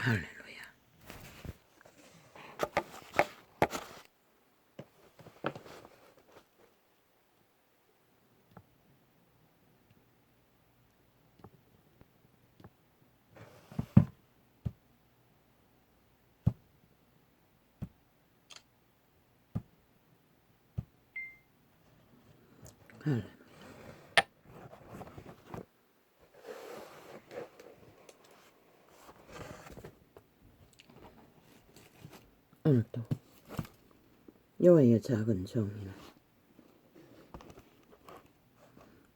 할렐루야. 할렐루야. 오늘도 여호와의 작은 정의는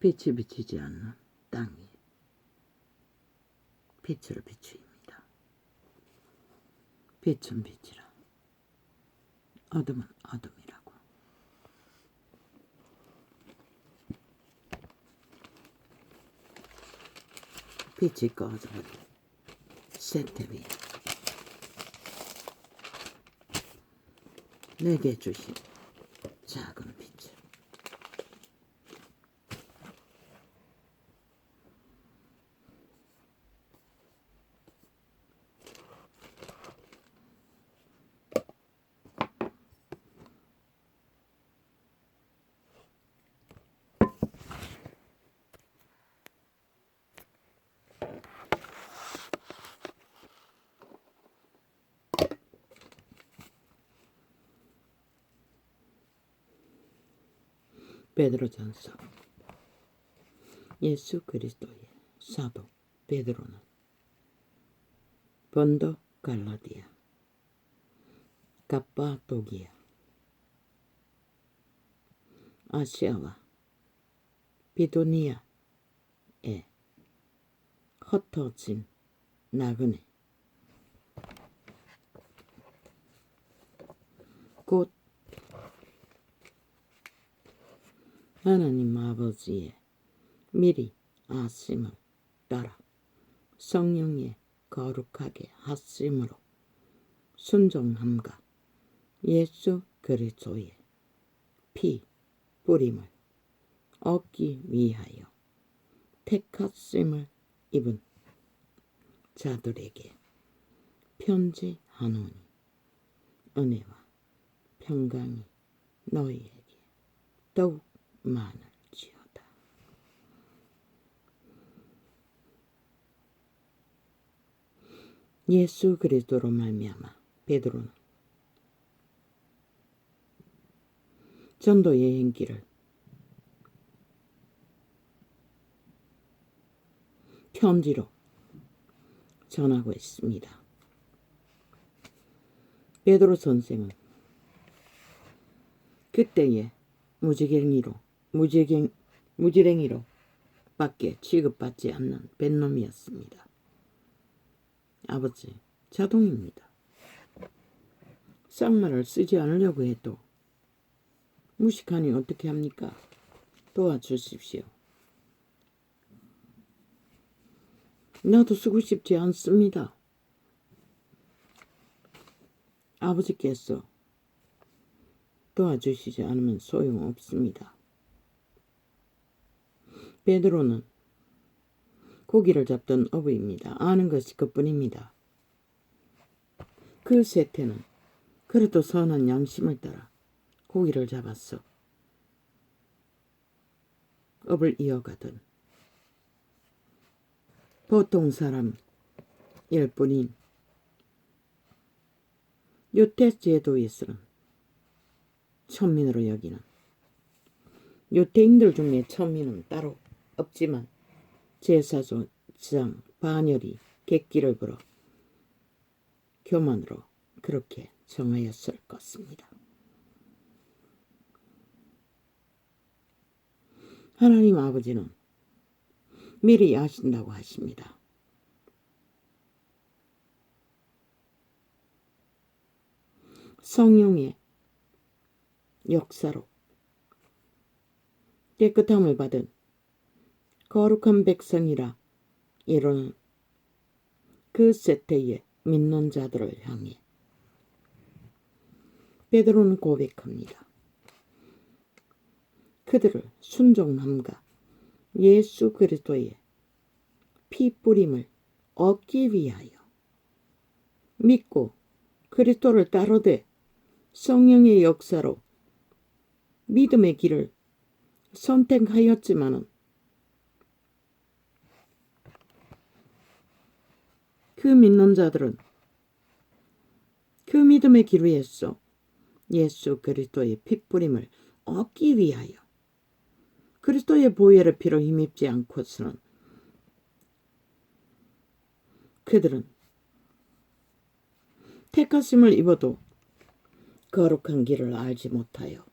빛이 비치지 않는 땅이 빛을 비추입니다. 빛은 빛이라 어둠은 어둠이라고. 빛이 꺼져버린 세태비 내게 주신 작은 빛을 베드로전서. 예수 그리스도의 사도 베드로는 본도, 갈라디아, 갑바도기아, 아시아와 비도니아에 흩어진 나그네 곧 하나님 아버지의 미리 아심을 따라 성령의 거룩하게 하심으로 순종함과 예수 그리스도의 피 뿌림을 얻기 위하여 택하심을 입은 자들에게 편지하노니 은혜와 평강이 너희에게 더욱 많을지어다. 예수 그리스도로 말미암아 베드로는 전도의 행길을 편지로 전하고 있습니다. 베드로 선생은 그때의 무지랭이로 밖에 취급받지 않는 뱃놈이었습니다. 아버지, 자동입니다. 쌍말을 쓰지 않으려고 해도 무식하니 어떻게 합니까? 도와주십시오. 나도 쓰고 싶지 않습니다. 아버지께서 도와주시지 않으면 소용없습니다. 베드로는 고기를 잡던 어부입니다. 아는 것이 그뿐입니다. 그 세태는 그래도 선한 양심을 따라 고기를 잡았어. 업을 이어가던 보통 사람일 뿐인 유대 제도에서는 천민으로 여기는 유대인들 중에 천민은 따로 없지만 제사장 반열이 객기를 불어 교만으로 그렇게 정하였을 것입니다. 하나님 아버지는 미리 아신다고 하십니다. 성령의 역사로 깨끗함을 받은 거룩한 백성이라 이르는 그 세태의 믿는 자들을 향해 베드로는 고백합니다. 그들을 순종함과 예수 그리스도의 피 뿌림을 얻기 위하여 믿고 그리스도를 따르되 성령의 역사로 믿음의 길을 선택하였지만은 그 믿는 자들은 그 믿음의 길 위에서 예수 그리스도의 핏부림을 얻기 위하여 그리스도의 보혈의 피로 힘입지 않고서는 그들은 택하심을 입어도 거룩한 길을 알지 못하여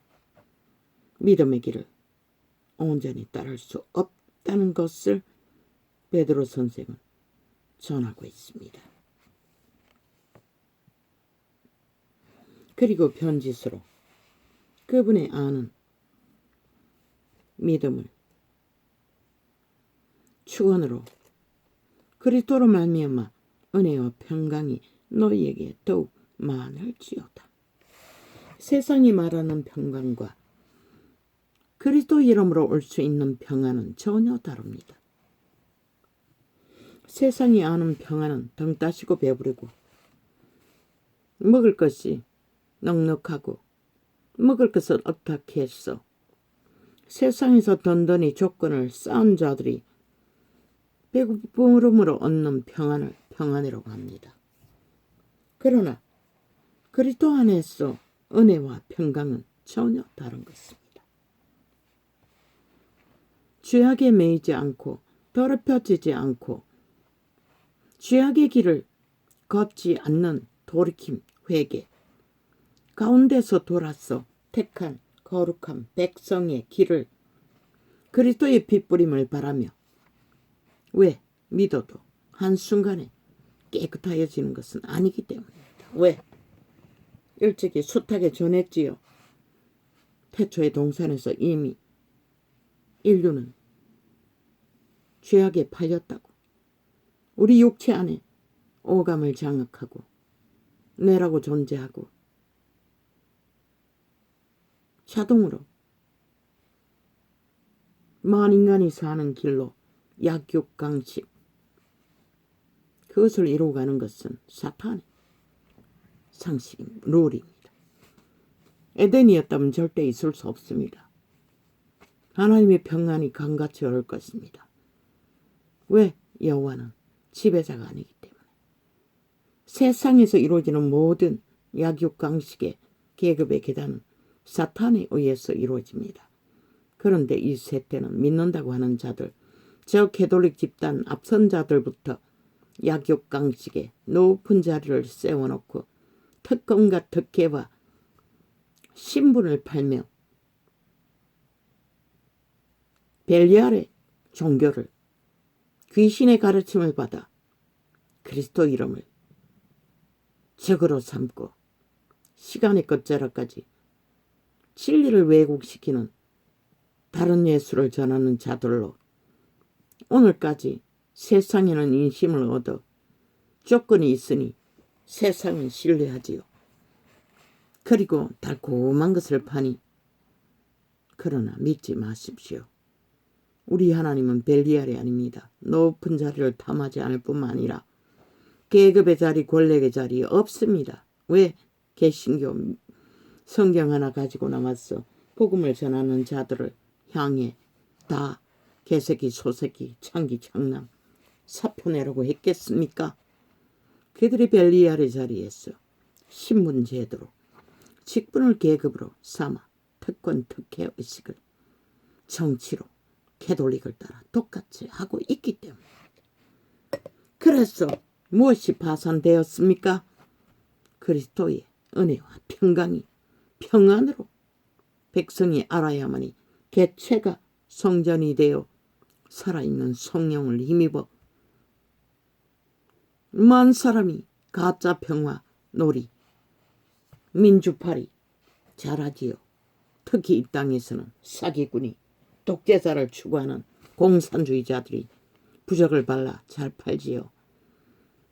믿음의 길을 온전히 따를 수 없다는 것을 베드로 선생은 전하고 있습니다. 그리고 편지서로 그분의 아는 믿음을 축원으로 그리스도로 말미암아 은혜와 평강이 너희에게 더욱 많을지어다. 세상이 말하는 평강과 그리스도 이름으로 올 수 있는 평안은 전혀 다릅니다. 세상이 아는 평안은 등 따시고 배부르고 먹을 것이 넉넉하고 먹을 것을 어떻게 해서 세상에서 든든히 조건을 쌓은 자들이 배고픔으로 얻는 평안을 평안이라고 합니다. 그러나 그리스도 안에서 은혜와 평강은 전혀 다른 것입니다. 죄악에 매이지 않고 더럽혀지지 않고 죄악의 길을 걷지 않는 돌이킴 회개 가운데서 돌아서 택한 거룩한 백성의 길을 그리스도의 핏부림을 바라며 왜 믿어도 한순간에 깨끗하여지는 것은 아니기 때문입니다. 왜? 일찍이 숱하게 전했지요. 태초의 동산에서 이미 인류는 죄악에 팔렸다고. 우리 육체 안에 오감을 장악하고 뇌라고 존재하고 자동으로 만 인간이 사는 길로 약육강식 그것을 이루어가는 것은 사탄의 상식입니다. 룰입니다. 에덴이었다면 절대 있을 수 없습니다. 하나님의 평안이 강같이 오를 것입니다. 왜? 여호와는 지배자가 아니기 때문에. 세상에서 이루어지는 모든 약육강식의 계급의 계단은 사탄에 의해서 이루어집니다. 그런데 이 세대는 믿는다고 하는 자들, 저 캐톨릭 집단 앞선 자들부터 약육강식의 높은 자리를 세워놓고 특권과 특혜와 신분을 팔며 벨리알의 종교를 귀신의 가르침을 받아 그리스도 이름을 적으로 삼고 시간의 끝자락까지 진리를 왜곡시키는 다른 예수를 전하는 자들로 오늘까지 세상에는 인심을 얻어 조건이 있으니 세상은 신뢰하지요. 그리고 달콤한 것을 파니 그러나 믿지 마십시오. 우리 하나님은 벨리알이 아닙니다. 높은 자리를 탐하지 않을 뿐만 아니라 계급의 자리, 권력의 자리 없습니다. 왜? 개신교 성경 하나 가지고 나와서 복음을 전하는 자들을 향해 다 개새끼, 소새끼, 창기, 창남, 사표내라고 했겠습니까? 그들이 벨리알의 자리에서 신분 제도로 직분을 계급으로 삼아 특권, 특혜 의식을 정치로 캐톨릭을 따라 똑같이 하고 있기 때문입니다. 그래서 무엇이 파산되었습니까? 그리스도의 은혜와 평강이 평안으로 백성이 알아야만이 개체가 성전이 되어 살아있는 성령을 힘입어 만 사람이 가짜 평화 놀이 민주파리 잘하지요. 특히 이 땅에서는 사기꾼이 독재자를 추구하는 공산주의자들이 부적을 발라 잘 팔지요.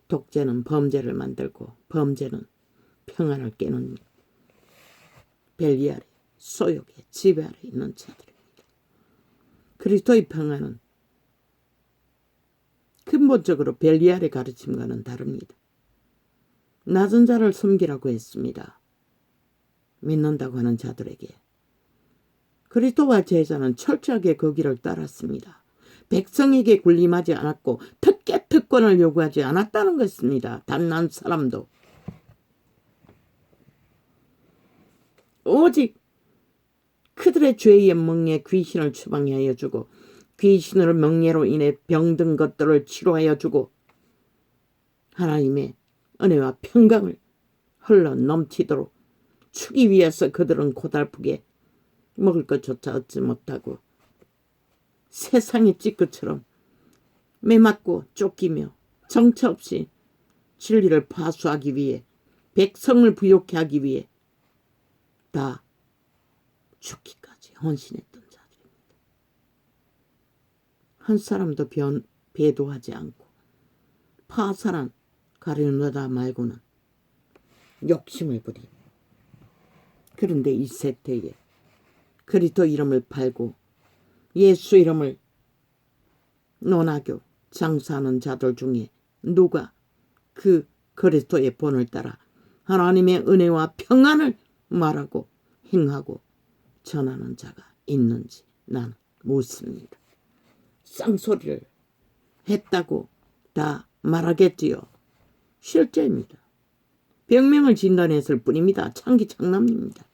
독재는 범죄를 만들고 범죄는 평안을 깨는 벨리알의 소욕의 지배 아래 있는 자들입니다. 그리스도의 평안은 근본적으로 벨리알의 가르침과는 다릅니다. 낮은 자를 섬기라고 했습니다. 믿는다고 하는 자들에게. 그리스도와 제자는 철저하게 그 길을 따랐습니다. 백성에게 군림하지 않았고 특권을 요구하지 않았다는 것입니다. 단 한 사람도. 오직 그들의 죄의 멍에 귀신을 추방하여 주고 귀신을 멍에로 인해 병든 것들을 치료하여 주고 하나님의 은혜와 평강을 흘러 넘치도록 주기 위해서 그들은 고달프게 먹을 것조차 얻지 못하고 세상의 찌꺼처럼 매맞고 쫓기며 정처 없이 진리를 파수하기 위해 백성을 부욕케 하기 위해 다 죽기까지 헌신했던 자들입니다. 한 사람도 배도하지 않고 파산한 가려놓다 말고는 욕심을 부린. 그런데 이 세대에 그리스도 이름을 팔고 예수 이름을 논하교 장사하는 자들 중에 누가 그 그리스도의 본을 따라 하나님의 은혜와 평안을 말하고 행하고 전하는 자가 있는지 나는 묻습니다. 쌍소리를 했다고 다 말하겠지요. 실제입니다. 병명을 진단했을 뿐입니다. 창기창남입니다.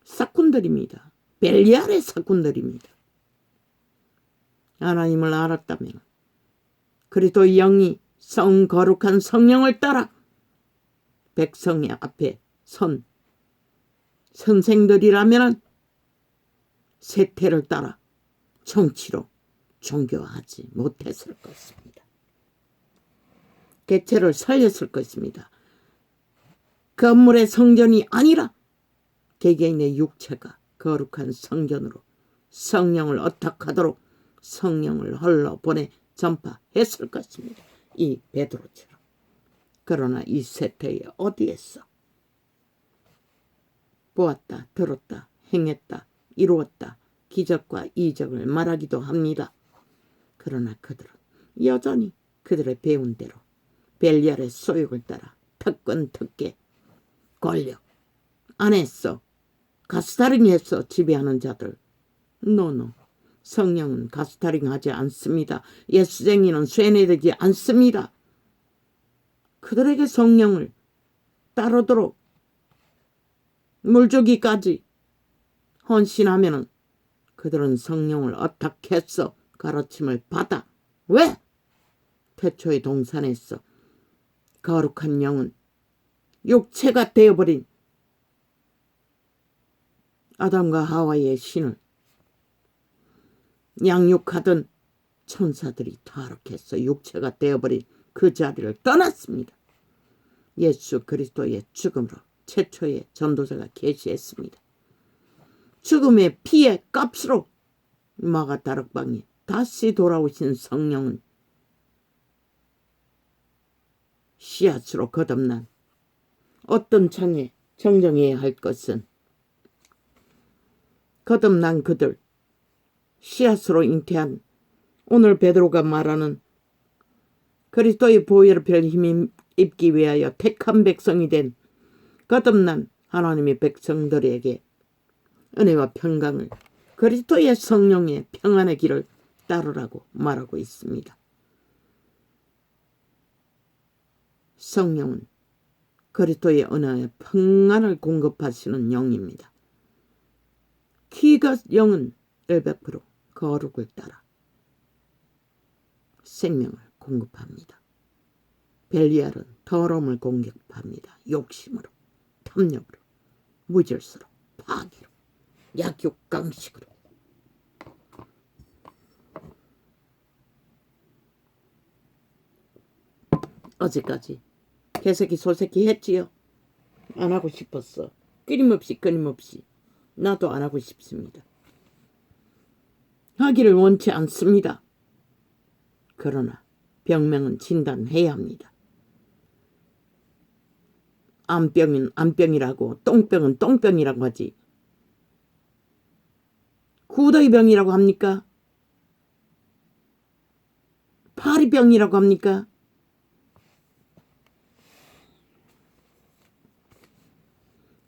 사꾼들입니다. 벨리알의 사꾼들입니다. 하나님을 알았다면 그리스도 영이 거룩한 성령을 따라 백성의 앞에 선 선생들이라면 세태를 따라 정치로 종교하지 못했을 것입니다. 개체를 살렸을 것입니다. 건물의 성전이 아니라 개개인의 육체가 거룩한 성전으로 성령을 어탁하도록 성령을 흘러보내 전파했을 것입니다. 이 베드로처럼. 그러나 이 세태에 어디에서 보았다, 들었다, 행했다, 이루었다, 기적과 이적을 말하기도 합니다. 그러나 그들은 여전히 그들의 배운 대로 벨리알의 소욕을 따라 특권, 특계, 권력 안에서 가스타링해서 지배하는 자들. 노노. 성령은 가스타링하지 않습니다. 예수쟁이는 쇠뇌되지 않습니다. 그들에게 성령을 따르도록 물주기까지 헌신하면은 그들은 성령을 어탁해서 가르침을 받아. 왜? 태초의 동산에서 거룩한 영은 육체가 되어버린 아담과 하와의 신을 양육하던 천사들이 타락해서 육체가 되어버린 그 자리를 떠났습니다. 예수 그리스도의 죽음으로 최초의 전도자가 계시했습니다. 죽음의 피의 값으로 마가다락방에 다시 돌아오신 성령은 씨앗으로 거듭난 어떤 창에 정정해야 할 것은 거듭난 그들, 씨앗으로 잉태한 오늘 베드로가 말하는 그리스도의 보혈을 별 힘 입기 위하여 택한 백성이 된 거듭난 하나님의 백성들에게 은혜와 평강을 그리스도의 성령의 평안의 길을 따르라고 말하고 있습니다. 성령은 그리스도의 은혜의 평안을 공급하시는 영입니다. 키가 영은 100% 거룩을 따라 생명을 공급합니다. 벨리알은 더러움을 공격합니다. 욕심으로, 탐욕으로, 무질서로, 파기로, 약육강식으로. 어제까지 개새끼 소새끼 했지요. 안 하고 싶었어. 끊임없이 나도 안 하고 싶습니다. 하기를 원치 않습니다. 그러나 병명은 진단해야 합니다. 암병은 암병이라고, 똥병은 똥병이라고 하지. 구더기병이라고 합니까? 파리병이라고 합니까?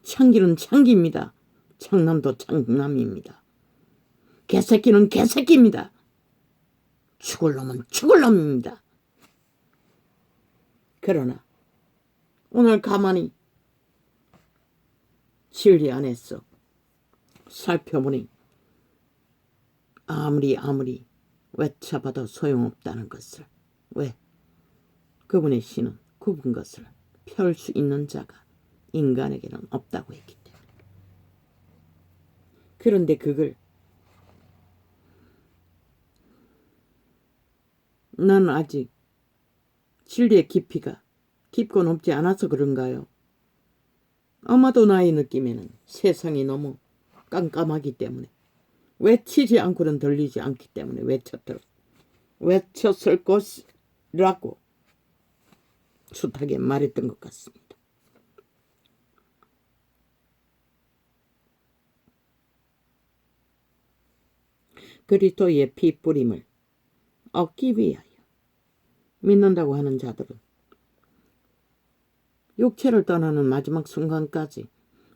창기는 창기입니다. 창남도 창남입니다. 개새끼는 개새끼입니다. 죽을 놈은 죽을 놈입니다. 그러나 오늘 가만히 진리 안에서 살펴보니 아무리 외쳐봐도 소용없다는 것을, 왜? 그분의 신은 굽은 것을 펼 수 있는 자가 인간에게는 없다고 했기 때문에. 그런데 그걸 난 아직 진리의 깊이가 깊고 높지 않아서 그런가요? 아마도 나의 느낌에는 세상이 너무 깜깜하기 때문에, 외치지 않고는 들리지 않기 때문에 외쳤을 것이라고 숱하게 말했던 것 같습니다. 그리스도의 피 뿌림을 얻기 위하여 믿는다고 하는 자들은 육체를 떠나는 마지막 순간까지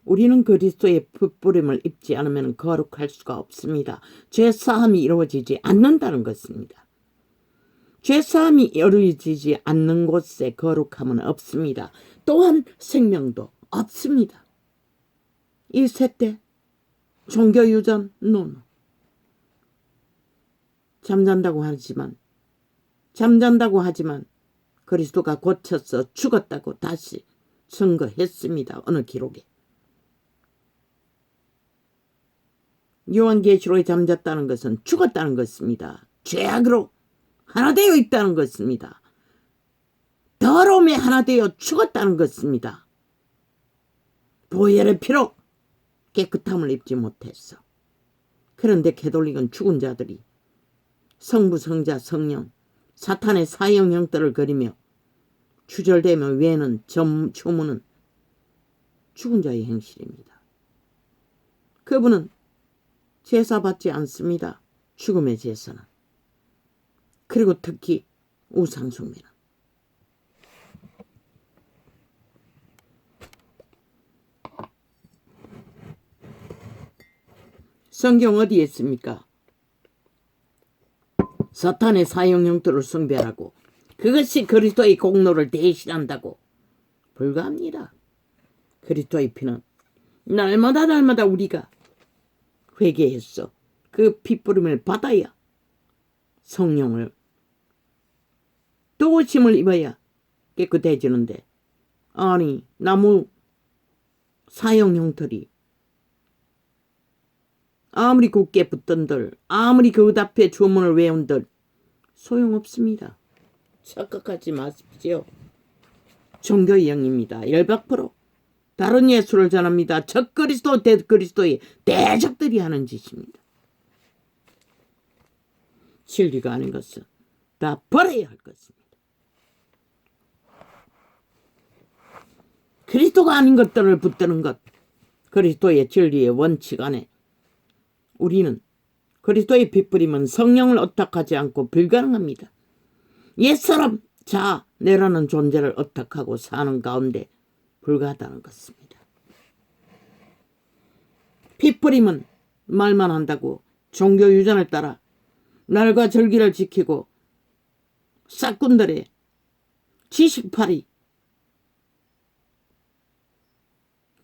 우리는 그리스도의 피 뿌림을 입지 않으면 거룩할 수가 없습니다. 죄사함이 이루어지지 않는다는 것입니다. 죄사함이 이루어지지 않는 곳에 거룩함은 없습니다. 또한 생명도 없습니다. 이 셋째, 종교유전 노노. 잠잔다고 하지만 그리스도가 고쳐서 죽었다고 다시 증거했습니다. 어느 기록에. 요한계시록에 잠잤다는 것은 죽었다는 것입니다. 죄악으로 하나 되어 있다는 것입니다. 더러움에 하나 되어 죽었다는 것입니다. 보혈의 피로 깨끗함을 입지 못했어. 그런데 가톨릭은 죽은 자들이 성부, 성자, 성령, 사탄의 사형 형태를 그리며 추절되며 외에는 조문은 죽은 자의 행실입니다. 그분은 제사받지 않습니다. 죽음의 제사는. 그리고 특히 우상숭배는. 성경 어디에 있습니까? 사탄의 사형 형태를 숭배하고 그것이 그리스도의 공로를 대신한다고. 불가합니다. 그리스도의 피는 날마다 우리가 회개했어. 그 핏부림을 받아야 성령을 도우심을 입어야 깨끗해지는데, 아니 나무 사형 형틀이 아무리 굳게 붙던들, 아무리 그 앞에 주문을 외운들 소용없습니다. 착각하지 마십시오. 종교의 영입니다. 열박포로 다른 예수를 전합니다. 적그리스도 대그리스도의 대적들이 하는 짓입니다. 진리가 아닌 것은 다 버려야 할 것입니다. 그리스도가 아닌 것들을 붙드는 것, 그리스도의 진리의 원칙 안에 우리는 그리스도의 핏부림은 성령을 어탁하지 않고 불가능합니다. 옛사람 자 내라는 존재를 어탁하고 사는 가운데 불가하다는 것입니다. 핏부림은 말만 한다고 종교유전을 따라 날과 절기를 지키고 싹군들의 지식팔이,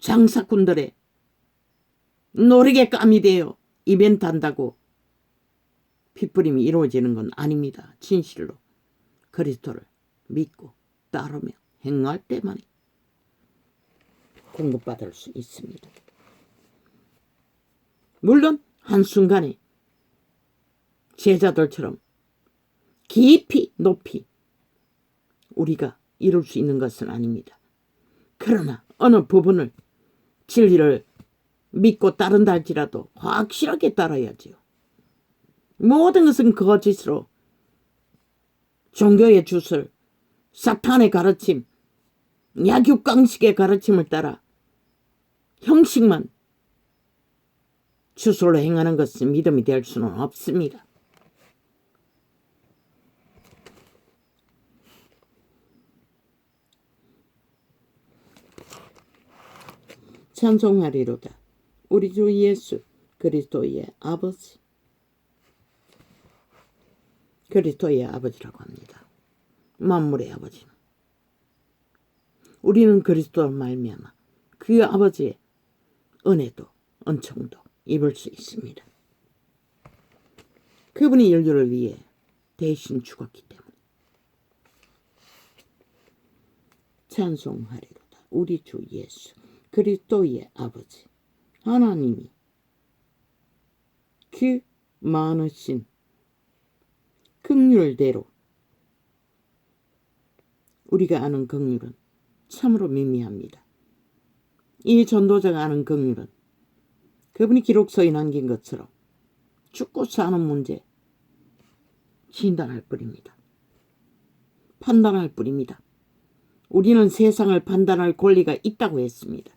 장사꾼들의 노리개감이 되어 이벤트 한다고 핏부림이 이루어지는 건 아닙니다. 진실로 그리스도를 믿고 따르며 행할 때만이 공급받을 수 있습니다. 물론 한순간에 제자들처럼 깊이 높이 우리가 이룰 수 있는 것은 아닙니다. 그러나 어느 부분을 진리를 믿고 따른다 할지라도 확실하게 따라야지요. 모든 것은 거짓으로 종교의 주술, 사탄의 가르침, 약육강식의 가르침을 따라 형식만 주술로 행하는 것은 믿음이 될 수는 없습니다. 찬송하리로다. 우리 주 예수 그리스도의 아버지. 그리스도의 아버지라고 합니다. 만물의 아버지. 우리는 그리스도로 말미암아 그 아버지의 은혜도 은총도 입을 수 있습니다. 그분이 인류를 위해 대신 죽었기 때문에. 찬송하리로다. 우리 주 예수 그리스도의 아버지 하나님이 그 많으신 긍휼대로, 우리가 아는 긍휼은 참으로 미미합니다. 이 전도자가 아는 긍휼은 그분이 기록서에 남긴 것처럼 죽고 사는 문제 진단할 뿐입니다. 판단할 뿐입니다. 우리는 세상을 판단할 권리가 있다고 했습니다.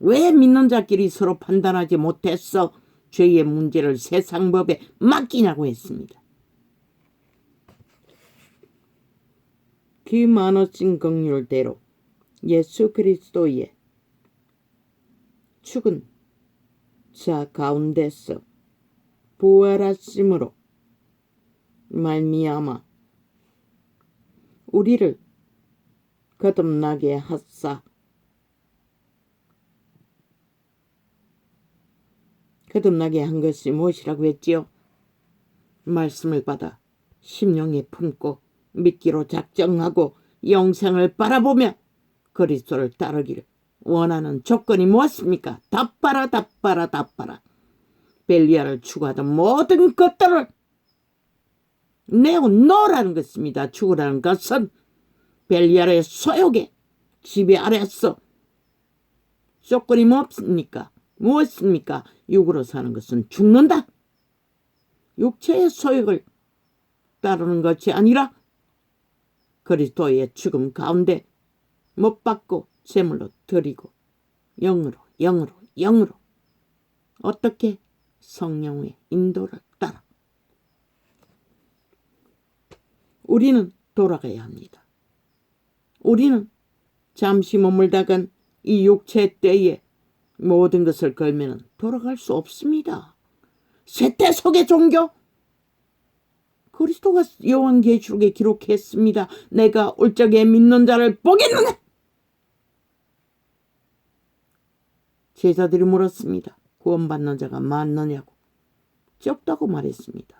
왜 믿는 자끼리 서로 판단하지 못했어? 죄의 문제를 세상 법에 맡기냐고 했습니다. 그 많으신 긍휼대로 예수 그리스도의 죽은 자 가운데서 부활하심으로 말미암아 우리를 거듭나게 하사, 거듭나게 한 것이 무엇이라고 했지요? 말씀을 받아 심령에 품고 믿기로 작정하고 영생을 바라보며 그리스도를 따르기를 원하는 조건이 무엇입니까? 다 빨아 다 빨아 다 빨아. 벨리알을 추구하던 모든 것들을 내어놓으라는 것입니다. 죽으라는 것은 벨리알의 소욕에 지배 아래서 조건이 무엇입니까? 무엇입니까? 육으로 사는 것은 죽는다. 육체의 소욕을 따르는 것이 아니라 그리스도의 죽음 가운데 못 박고 제물로 드리고 영으로 어떻게? 성령의 인도를 따라 우리는 돌아가야 합니다. 우리는 잠시 머물다간 이 육체 때에 모든 것을 걸면 돌아갈 수 없습니다. 쇠퇴 속의 종교, 그리스도가 요한계시록에 기록했습니다. 내가 올 적에 믿는 자를 보겠느냐? 제자들이 물었습니다. 구원받는 자가 많느냐고. 적다고 말했습니다.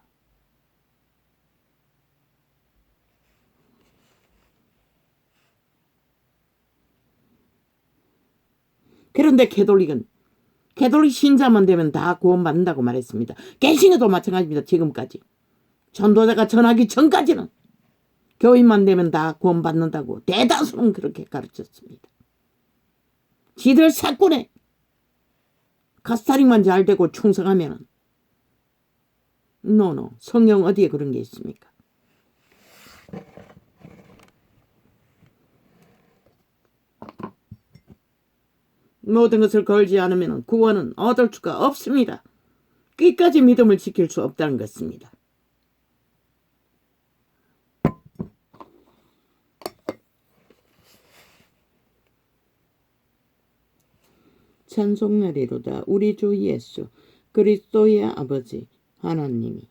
그런데 캐톨릭 신자만 되면 다 구원받는다고 말했습니다. 개신교도 마찬가지입니다. 지금까지. 전도자가 전하기 전까지는 교인만 되면 다 구원받는다고 대다수는 그렇게 가르쳤습니다. 지들 사건에 가스타링만 잘 되고 충성하면 노 성경 어디에 그런 게 있습니까? 모든 것을 걸지 않으면 구원은 얻을 수가 없습니다. 끝까지 믿음을 지킬 수 없다는 것입니다. 찬송하리로다. 우리 주 예수 그리스도의 아버지 하나님이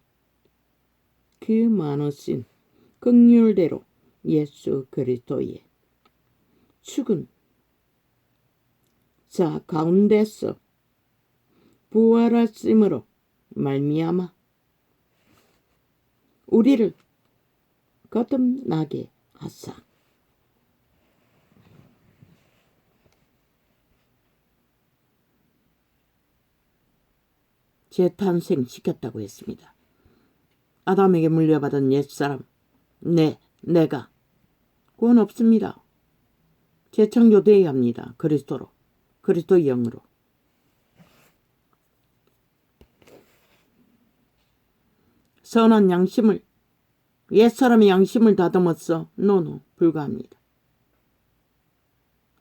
그 많으신 긍휼대로 예수 그리스도의 죽은 자 가운데서 부활하심으로 말미암아 우리를 거듭나게 하사 재탄생시켰다고 했습니다. 아담에게 물려받은 옛사람, 내가 구원 없습니다. 재창조되어야 합니다. 그리스도로, 그리스도의 영으로. 선한 양심을, 옛사람의 양심을 다듬었어. 노, 불가합니다.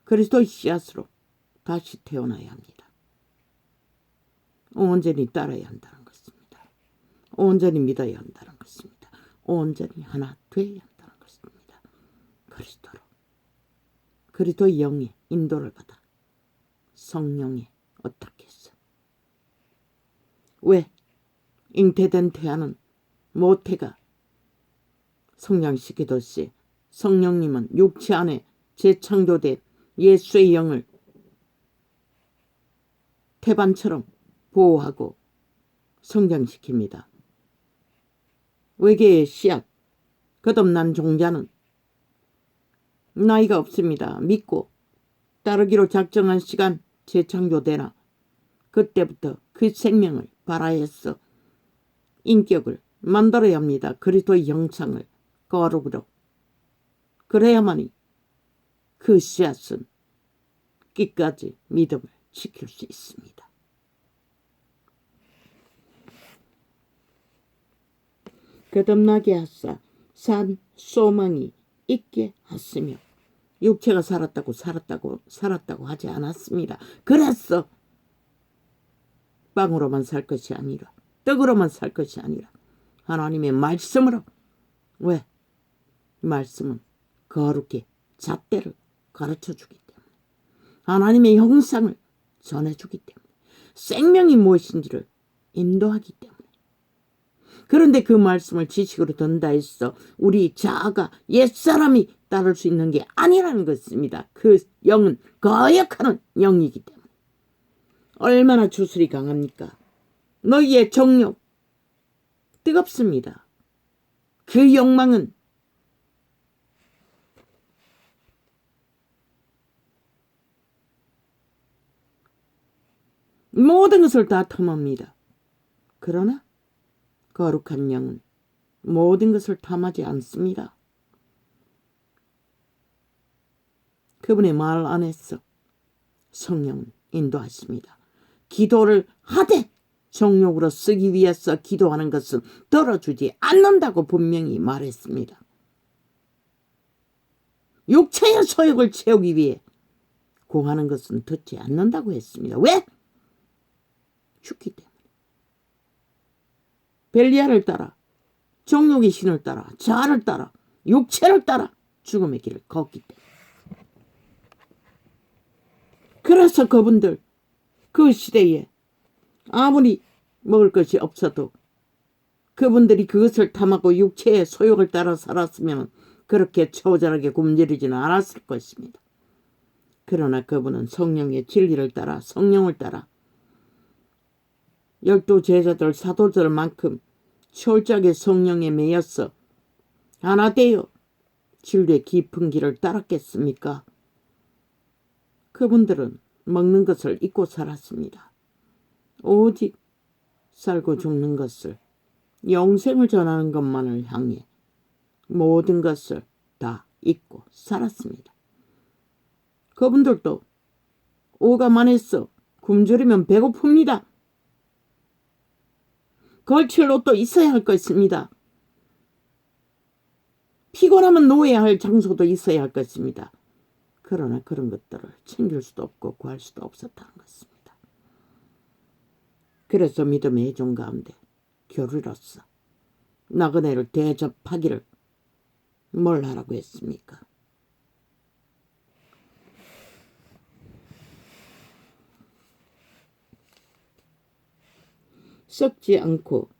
그리스도의 씨앗으로 다시 태어나야 합니다. 온전히 따라야 한다는 것입니다. 온전히 믿어야 한다는 것입니다. 온전히 하나 되어야 한다는 것입니다. 그리스도로. 그리스도의 영의 인도를 받아 성령에 어떻겠어? 왜 잉태된 태아는 모태가 성장시키듯이 성령님은 육체 안에 재창조된 예수의 영을 태반처럼 보호하고 성장시킵니다. 외계의 씨앗, 거듭난 종자는 나이가 없습니다. 믿고 따르기로 작정한 시간 재창조되나 그때부터 그 생명을 발하여서 인격을 만들어야 합니다. 그리스도의 형상을 거룩으로. 그래야만이 그 씨앗은 끝까지 믿음을 지킬 수 있습니다. 거듭나게 하사 산 소망이 있게 하시며 육체가 살았다고 하지 않았습니다. 그래서 빵으로만 살 것이 아니라 떡으로만 살 것이 아니라 하나님의 말씀으로. 왜? 말씀은 거룩히 잣대를 가르쳐주기 때문에 하나님의 형상을 전해주기 때문에 생명이 무엇인지를 인도하기 때문에. 그런데 그 말씀을 지식으로 든다 해서 우리 자아가 옛사람이 따를 수 있는 게 아니라는 것입니다. 그 영은 거역하는 영이기 때문에. 얼마나 주술이 강합니까? 너희의 정욕 뜨겁습니다. 그 욕망은 모든 것을 다 탐합니다. 그러나 거룩한 영은 모든 것을 탐하지 않습니다. 그분의 말 안에서 성령은 인도하십니다. 기도를 하되 정욕으로 쓰기 위해서 기도하는 것은 들어주지 않는다고 분명히 말했습니다. 육체의 소욕을 채우기 위해 구하는 것은 듣지 않는다고 했습니다. 왜? 죽기 때문에. 벨리알을 따라 정욕의 신을 따라 자아를 따라 육체를 따라 죽음의 길을 걷기 때문에. 그래서 그분들 그 시대에 아무리 먹을 것이 없어도 그분들이 그것을 탐하고 육체의 소욕을 따라 살았으면 그렇게 처절하게 굶주리지는 않았을 것입니다. 그러나 그분은 성령의 진리를 따라 성령을 따라 12 제자들 사도들만큼 철저하게 성령에 매여서 하나 되어 진리의 깊은 길을 따랐겠습니까? 그분들은 먹는 것을 잊고 살았습니다. 오직 살고 죽는 것을, 영생을 전하는 것만을 향해 모든 것을 다 잊고 살았습니다. 그분들도 오가만해서 굶주리면 배고픕니다. 걸칠 옷도 있어야 할 것입니다. 피곤하면 누워야 할 장소도 있어야 할 것입니다. 그러나 그런 것들을 챙길 수도 없고 구할 수도 없었다는 것입니다. 그래서 믿음의 애종 가운데 교류로서 나그네를 대접하기를 뭘 하라고 했습니까? 썩지 않고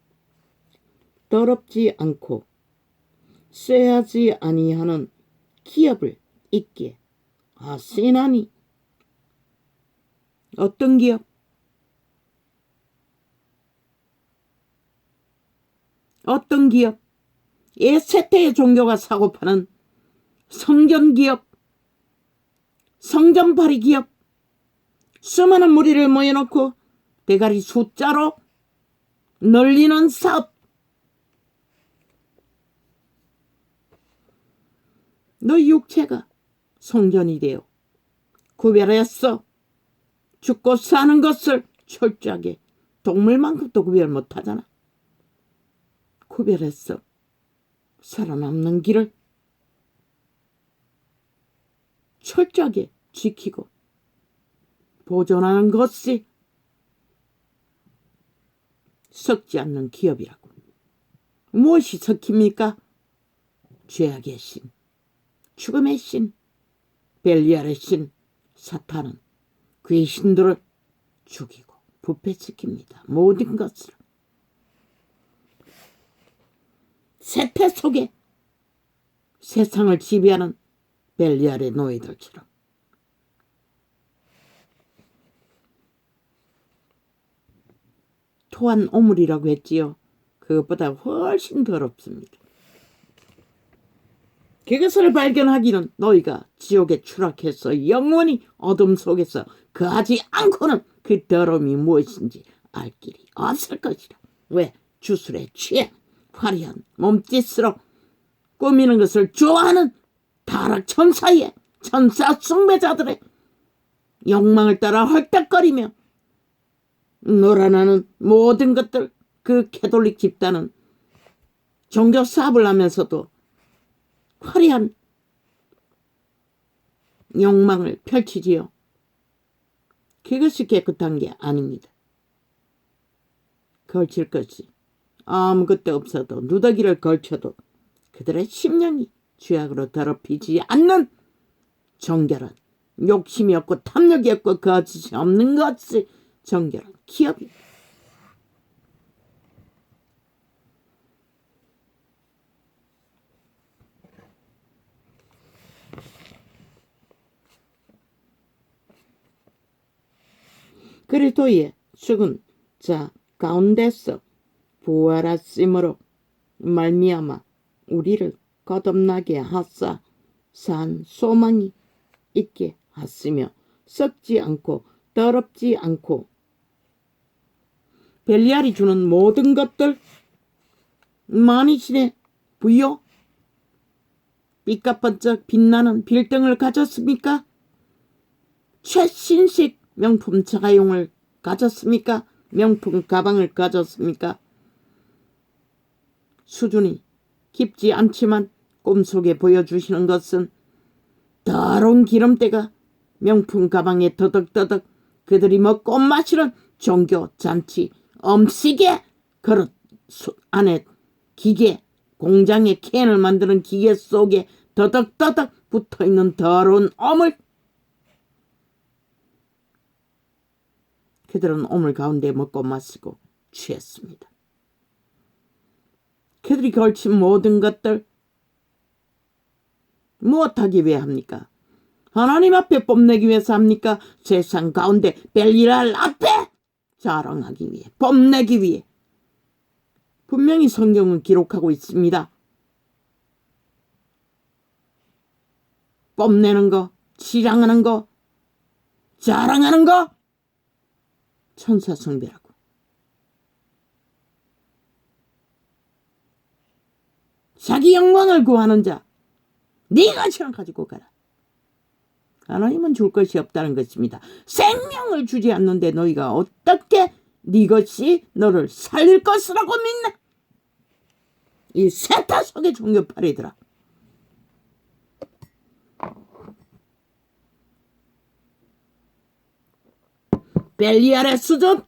더럽지 않고 쇠하지 아니하는 기업을 있게 하시나니. 어떤 기업? 어떤 기업? 예세태의 종교가 사고파는 성전 기업, 성전팔이 기업, 수많은 무리를 모여놓고 대가리 숫자로 늘리는 사업. 너 육체가 성전이 되어 구별했어. 죽고 사는 것을 철저하게 동물만큼도 구별 못하잖아. 구별했어. 살아남는 길을 철저하게 지키고 보존하는 것이 썩지 않는 기업이라고. 무엇이 썩힙니까? 죄악의 신, 죽음의 신, 벨리알의 신, 사탄은 귀신들을 죽이고 부패시킵니다. 모든 것을. 세태 속에 세상을 지배하는 벨리알의 노예들처럼. 토한 오물이라고 했지요. 그것보다 훨씬 더럽습니다. 그것을 발견하기는 너희가 지옥에 추락해서 영원히 어둠 속에서 거하지 않고는 그 더러움이 무엇인지 알 길이 없을 것이라. 왜? 주술에 취해 화려한 몸짓으로 꾸미는 것을 좋아하는 타락 천사의 천사 숭배자들의 욕망을 따라 헐떡거리며 놀아나는 모든 것들. 그 캐톨릭 집단은 종교 사업을 하면서도 화려한 욕망을 펼치지요. 그것이 깨끗한 게 아닙니다. 걸칠 것이 아무것도 없어도 누더기를 걸쳐도 그들의 심령이 죄악으로 더럽히지 않는 정결한, 욕심이 없고 탐욕이 없고 거짓이 없는 것이 정결한 기업입니다. 그리스도의 죽은 자 가운데서 부활하심으로 말미암아 우리를 거듭나게 하사 산 소망이 있게 하시며 썩지 않고 더럽지 않고 벨리알이 주는 모든 것들 만이신의 부요 삐까번쩍 빛나는 빌등을 가졌습니까? 최신식 명품 자가용을 가졌습니까? 명품 가방을 가졌습니까? 수준이 깊지 않지만 꿈속에 보여주시는 것은 더러운 기름때가 명품 가방에 더덕더덕 그들이 먹고 마시는 종교 잔치 음식의 그릇 안에 기계 공장의 캔을 만드는 기계 속에 더덕더덕 붙어있는 더러운 오물. 그들은 오물 가운데 먹고 마시고 취했습니다. 그들이 걸친 모든 것들 무엇하기 위해 합니까? 하나님 앞에 뽐내기 위해서 합니까? 세상 가운데 벨리알 앞에 자랑하기 위해, 뽐내기 위해. 분명히 성경은 기록하고 있습니다. 뽐내는 거, 치장하는 거, 자랑하는 거 천사 숭배라고. 자기 영광을 구하는 자, 네 것이랑 가지고 가라. 하나님은 줄 것이 없다는 것입니다. 생명을 주지 않는데 너희가 어떻게 네 것이 너를 살릴 것이라고 믿나? 이 세타 속의 종교파리들아. 벨리알의 수준,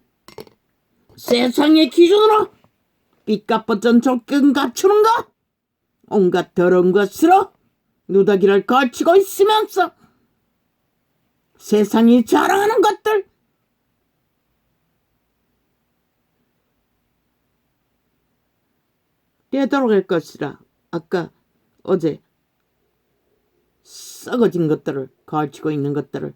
세상의 기준으로 삐까뻔쩍 조건 갖추는 것, 온갖 더러운 것으로 누더기를 걸치고 있으면서 세상이 자랑하는 것들, 되돌아갈 것이라. 아까 어제 썩어진 것들을 걸치고 있는 것들을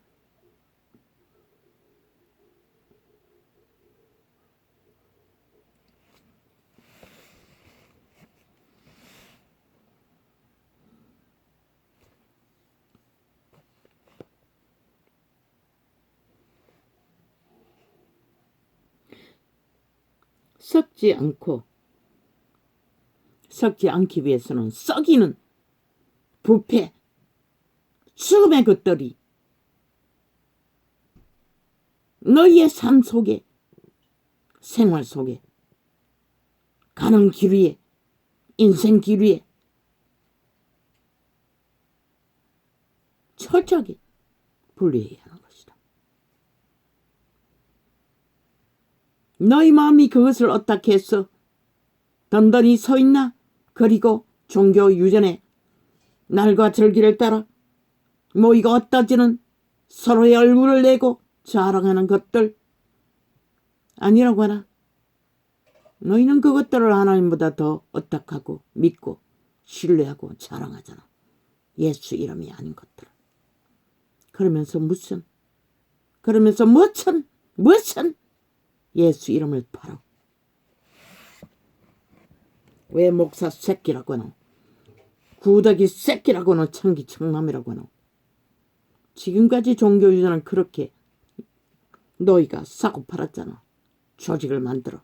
썩지 않기 위해서는 썩이는 부패, 죽음의 것들이 너희의 삶 속에, 생활 속에, 가는 길 위에, 인생 길 위에 철저하게 분리해야 하는 것이다. 너희 마음이 그것을 어떻게 해서 던던히 서 있나? 그리고 종교 유전에 날과 절기를 따라 모이가 어떠지는 서로의 얼굴을 내고 자랑하는 것들 아니라고 하나? 너희는 그것들을 하나님보다 더 어떡하고 믿고 신뢰하고 자랑하잖아. 예수 이름이 아닌 것들을. 그러면서 무슨 예수 이름을 팔아. 왜 목사 새끼라고 하노? 구더기 새끼라고 하노? 청기청남이라고 하노? 지금까지 종교유전은 그렇게 너희가 사고 팔았잖아. 조직을 만들어.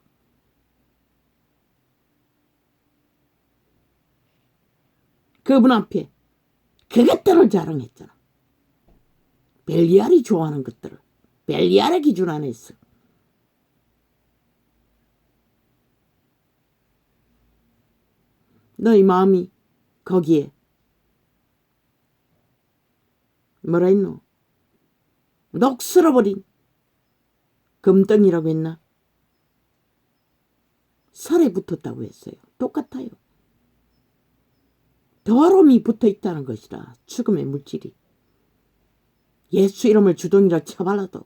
그분 앞에 그것들을 자랑했잖아. 벨리알이 좋아하는 것들을. 벨리알의 기준 안에 있어. 너희 마음이 거기에 뭐라 했노? 녹슬어버린 금덩이라고 했나? 설에 붙었다고 했어요. 똑같아요. 더러움이 붙어있다는 것이다. 죽음의 물질이. 예수 이름을 주둥이라 쳐발라도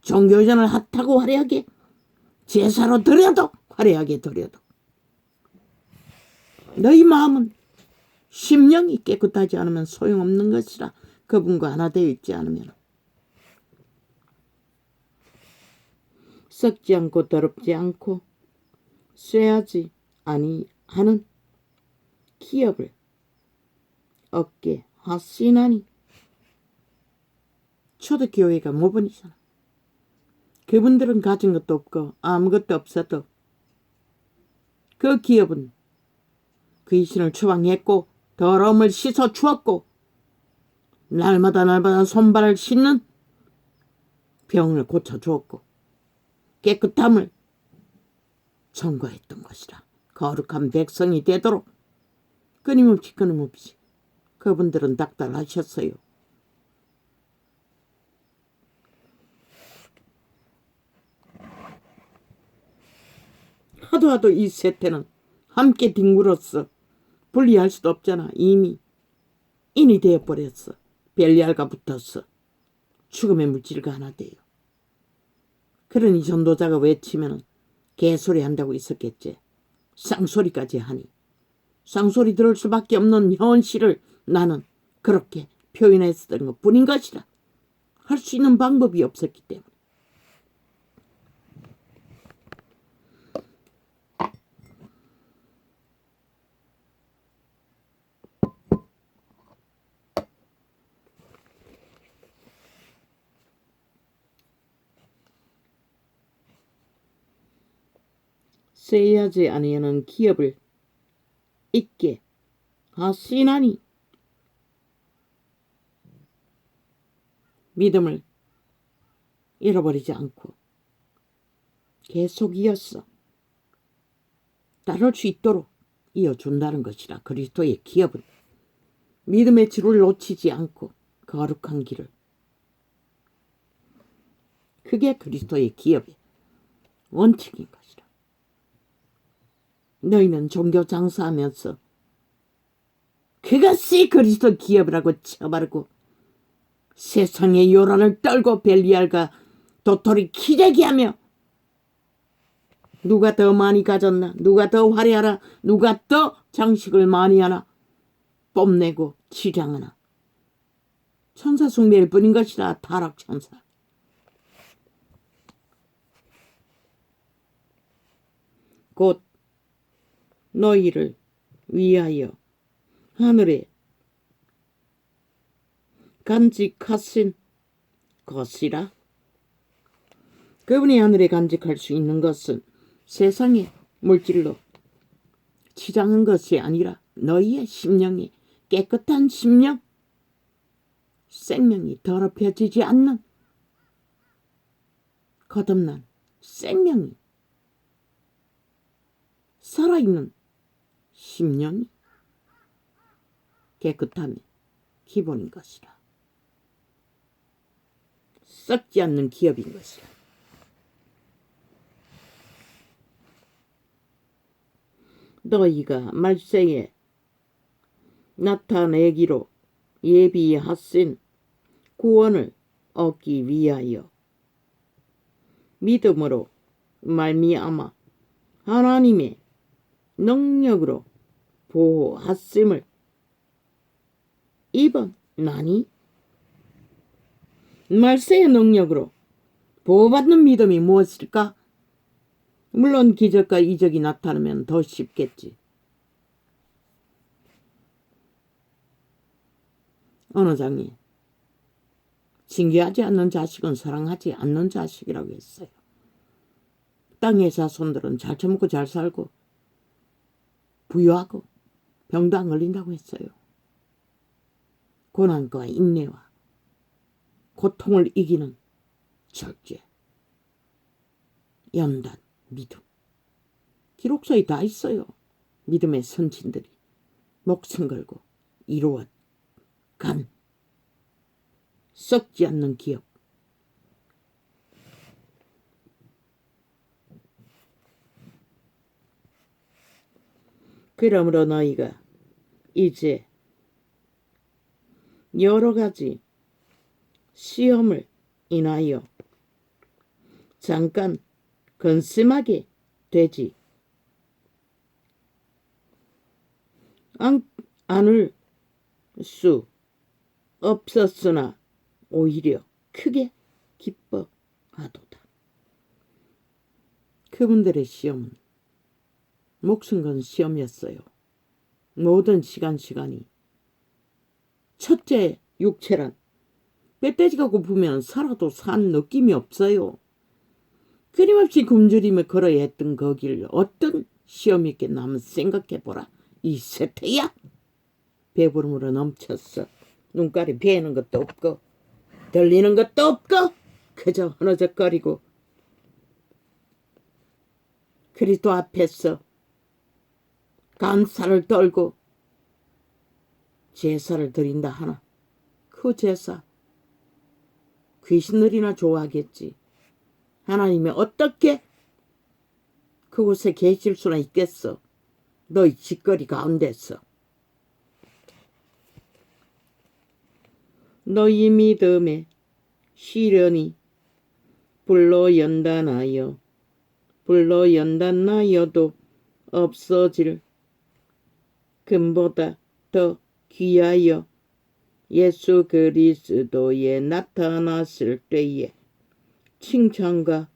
종교전을 핫하고 화려하게 제사로 드려도 화려하게 드려도 너희 마음은 심령이 깨끗하지 않으면 소용없는 것이라. 그분과 하나 되어 있지 않으면 썩지 않고 더럽지 않고 쇠하지 아니하는 기업을 얻게 하시나니. 초대교회가 모범이잖아. 그분들은 가진 것도 없고 아무것도 없어도 그 기업은 귀신을 추방했고 더러움을 씻어 주었고 날마다 손발을 씻는 병을 고쳐주었고 깨끗함을 전거했던 것이라. 거룩한 백성이 되도록 끊임없이 그분들은 닥달하셨어요. 하도 이 세태는 함께 뒹굴었어. 분리할 수도 없잖아. 이미 인이 되어버렸어. 벨리알과 붙었어. 죽음의 물질과 하나 돼요. 그러니 전도자가 외치면 개소리 한다고 있었겠지. 쌍소리까지 하니. 쌍소리 들을 수밖에 없는 현실을 나는 그렇게 표현했었던 것뿐인 것이라. 할 수 있는 방법이 없었기 때문에. 쇠하지 아니하는 기업을 있게 하시나니. 믿음을 잃어버리지 않고 계속 이었어. 따를 수 있도록 이어준다는 것이라. 그리스도의 기업은 믿음의 줄을 놓치지 않고 거룩한 길을. 그게 그리스도의 기업의 원칙인 것이라. 너희는 종교 장사하면서 그것이 그리스도 기업이라고 쳐바르고 세상의 요란을 떨고 벨리알과 도토리 키재기하며 누가 더 많이 가졌나, 누가 더 화려하나, 누가 더 장식을 많이 하나 뽐내고 치장하나. 천사 숭배일 뿐인 것이라. 타락천사. 곧 너희를 위하여 하늘에 간직하신 것이라. 그분이 하늘에 간직할 수 있는 것은 세상의 물질로 치장한 것이 아니라 너희의 심령이 깨끗한 심령, 생명이 더럽혀지지 않는 거듭난 생명이 살아있는 심령이 깨끗함의 기본인 것이라. 썩지 않는 기업인 것이라. 너희가 말세에 나타내기로 예비하신 구원을 얻기 위하여 믿음으로 말미암아 하나님의 능력으로 보호하심을 입었나니 말세의 능력으로 보호받는 믿음이 무엇일까? 물론 기적과 이적이 나타나면 더 쉽겠지. 어느 장에 징계하지 않는 자식은 사랑하지 않는 자식이라고 했어요. 땅의 자손들은 잘 처먹고 잘 살고 부유하고 병도 안 걸린다고 했어요. 고난과 인내와 고통을 이기는 절제, 연단, 믿음. 기록서에 다 있어요. 믿음의 선진들이 목숨 걸고 이루어간 썩지 않는 기업. 그러므로 너희가 이제 여러 가지 시험을 인하여 잠깐 근심하게 되지 않을 수 없었으나 오히려 크게 기뻐하도다. 그분들의 시험은 목숨 건 시험이었어요. 모든 시간이 첫째 육체란 멧돼지가 고프면 살아도 산 느낌이 없어요. 끊임없이 굶주리며 걸어야 했던 거길 어떤 시험이 있겠나 한번 생각해보라. 이 세태야 배부름으로 넘쳤어. 눈깔이 베이는 것도 없고 들리는 것도 없고 그저 흐느적거리고 그리스도 앞에서 감사를 떨고 제사를 드린다 하나. 그 제사 귀신들이나 좋아하겠지. 하나님이 어떻게 그곳에 계실 수나 있겠어. 너희 짓거리 가운데서. 너희 믿음의 시련이 불로 연단하여도 없어질 금보다 더 귀하여 예수 그리스도에 나타났을 때에 칭찬과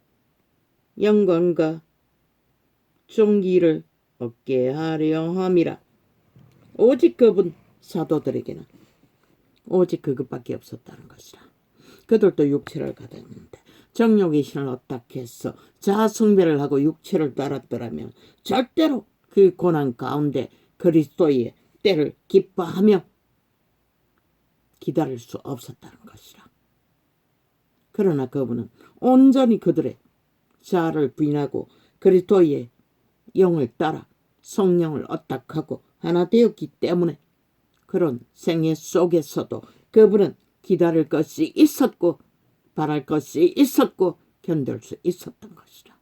영광과 존귀를 얻게 하려 함이라. 오직 그분 사도들에게는 오직 그것밖에 없었다는 것이라. 그들도 육체를 가졌는데 정욕의 신을 어떻게 해서 자아숭배를 하고 육체를 따랐더라면 절대로 그 고난 가운데 그리스도의 때를 기뻐하며 기다릴 수 없었다는 것이라. 그러나 그분은 온전히 그들의 자아를 부인하고 그리스도의 영을 따라 성령을 어떡하고 하나 되었기 때문에 그런 생애 속에서도 그분은 기다릴 것이 있었고 바랄 것이 있었고 견딜 수 있었던 것이라.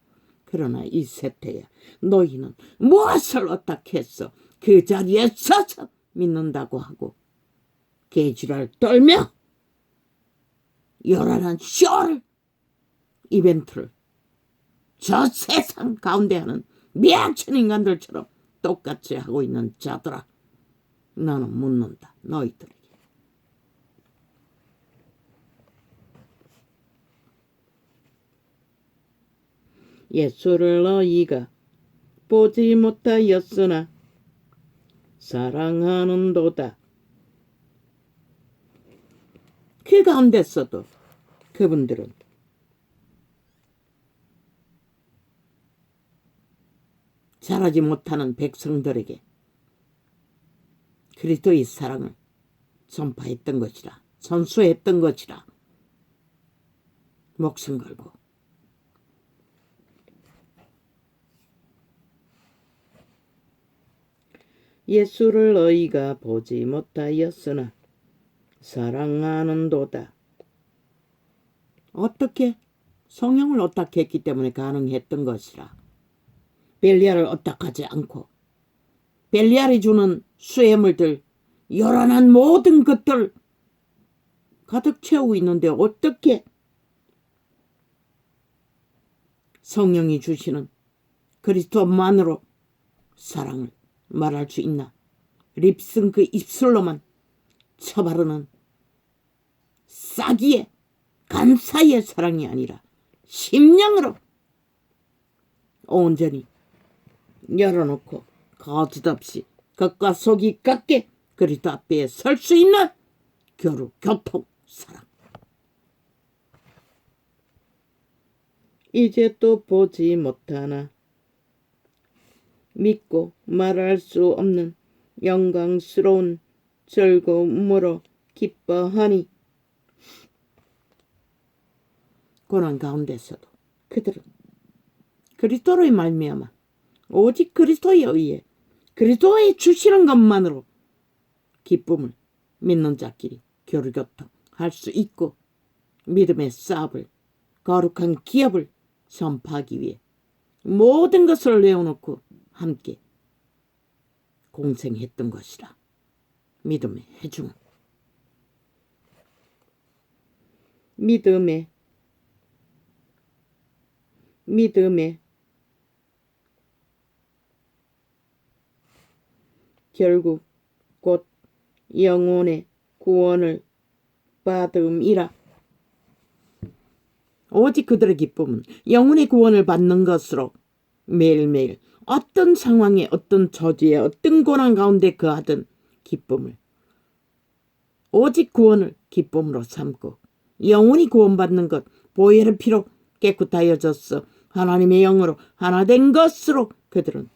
그러나 이 세태에 너희는 무엇을 어떻게 해서 그 자리에 서서 믿는다고 하고 개지랄 떨며 요란한 쇼를 이벤트를 저 세상 가운데 하는 미약한 인간들처럼 똑같이 하고 있는 자들아, 나는 묻는다. 너희들에게 예수를 너희가 보지 못하였으나 사랑하는도다. 그 가운데서도 그분들은 잘하지 못하는 백성들에게 그리스도의 사랑을 전파했던 것이라. 선수했던 것이라. 목숨 걸고 예수를 너희가 보지 못하였으나 사랑하는도다. 어떻게? 성령을 어떻게 했기 때문에 가능했던 것이라. 벨리알을 어떡하지 않고 벨리알이 주는 수혜물들 요란한 모든 것들 가득 채우고 있는데 어떻게 성령이 주시는 그리스도만으로 사랑을 말할 수 있나? 립슨 그 입술로만 쳐바르는 싸기의 간사의 사랑이 아니라 심령으로 온전히 열어놓고 거짓없이 겉과 속이 같게 그리스도 앞에 설 수 있는 교류, 교통, 사랑. 이제 또 보지 못하나 믿고 말할 수 없는 영광스러운 즐거움으로 기뻐하니 고난 가운데서도 그들은 그리스도로 말미암아 오직 그리스도에 의해 그리스도의 주시는 것만으로 기쁨을 믿는 자끼리 교류교통 할 수 있고 믿음의 싸움을 거룩한 기업을 선포하기 위해 모든 것을 내어놓고 함께 공생했던 것이라. 믿음의 해중, 믿음의 결국 곧 영혼의 구원을 받음이라. 오직 그들의 기쁨은 영혼의 구원을 받는 것으로 매일매일 어떤 상황에 어떤 처지에 어떤 고난 가운데 거하든 기쁨을 오직 구원을 기쁨으로 삼고 영혼이 구원받는 것 보혈의 피로 깨끗하여졌어 하나님의 영으로 하나 된 것으로 그들은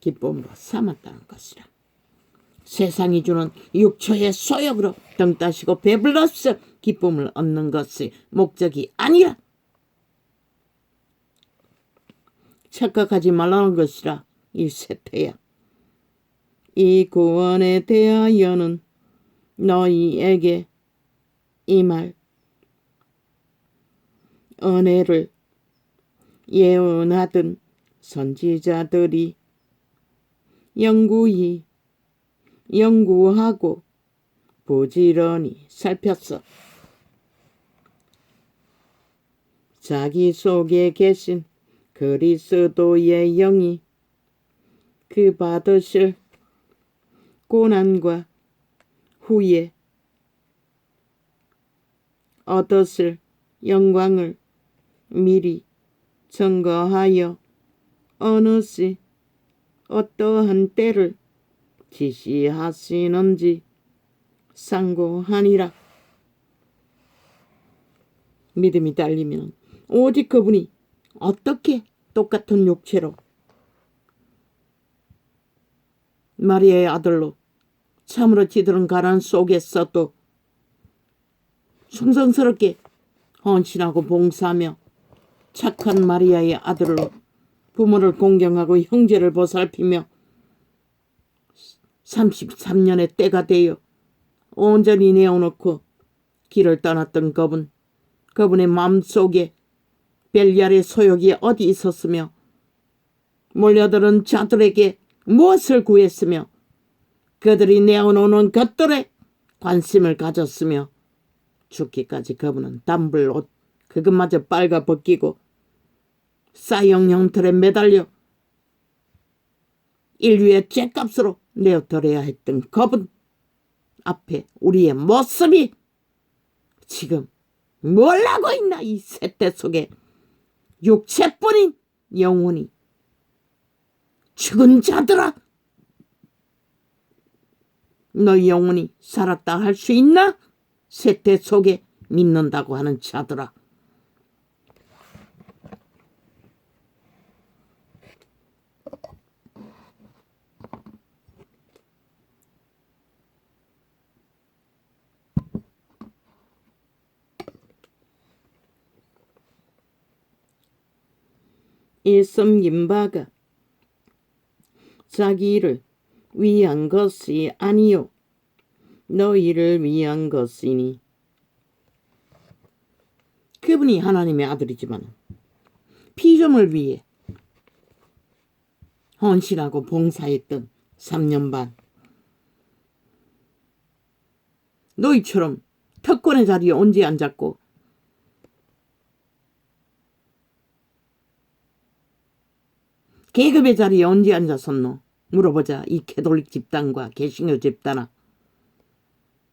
기쁨으로 삼았다는 것이라. 세상이 주는 육초의 소욕으로 등 따시고 배불러서 기쁨을 얻는 것이 목적이 아니라 착각하지 말라는 것이라. 이 세태야. 이 구원에 대하여는 너희에게 이 말 은혜를 예언하던 선지자들이 연구하고 부지런히 살폈어. 자기 속에 계신 그리스도의 영이 그 받으실 고난과 후에 얻었을 영광을 미리 증거하여 어느 시 어떠한 때를 지시하시는지 상고하니라. 믿음이 딸리면 오직 그분이 어떻게 똑같은 육체로 마리아의 아들로 참으로 지들은 가난 속에서도 충성스럽게 헌신하고 봉사하며 착한 마리아의 아들로 부모를 공경하고 형제를 보살피며 33년의 때가 되어 온전히 내어놓고 길을 떠났던 그분의 마음속에 벨리알의 소욕이 어디 있었으며 몰려드는 자들에게 무엇을 구했으며 그들이 내어놓는 것들에 관심을 가졌으며 죽기까지 그분은 단불 옷 그것마저 빨가 벗기고 싸형 형틀에 매달려 인류의 죗값으로 내어드려야 했던 그분 앞에 우리의 모습이 지금 뭘 하고 있나. 이 세대 속에 육체뿐인 영혼이 죽은 자들아, 너희 영혼이 살았다 할 수 있나? 세대 속에 믿는다고 하는 자들아. 이 섬긴 바가 자기를 위한 것이 아니요 너희를 위한 것이니. 그분이 하나님의 아들이지만 피조물 위해 헌신하고 봉사했던 3년 반. 너희처럼 특권의 자리에 언제 앉았고 계급의 자리에 언제 앉았었노? 물어보자. 이 캐톨릭 집단과 개신교 집단아.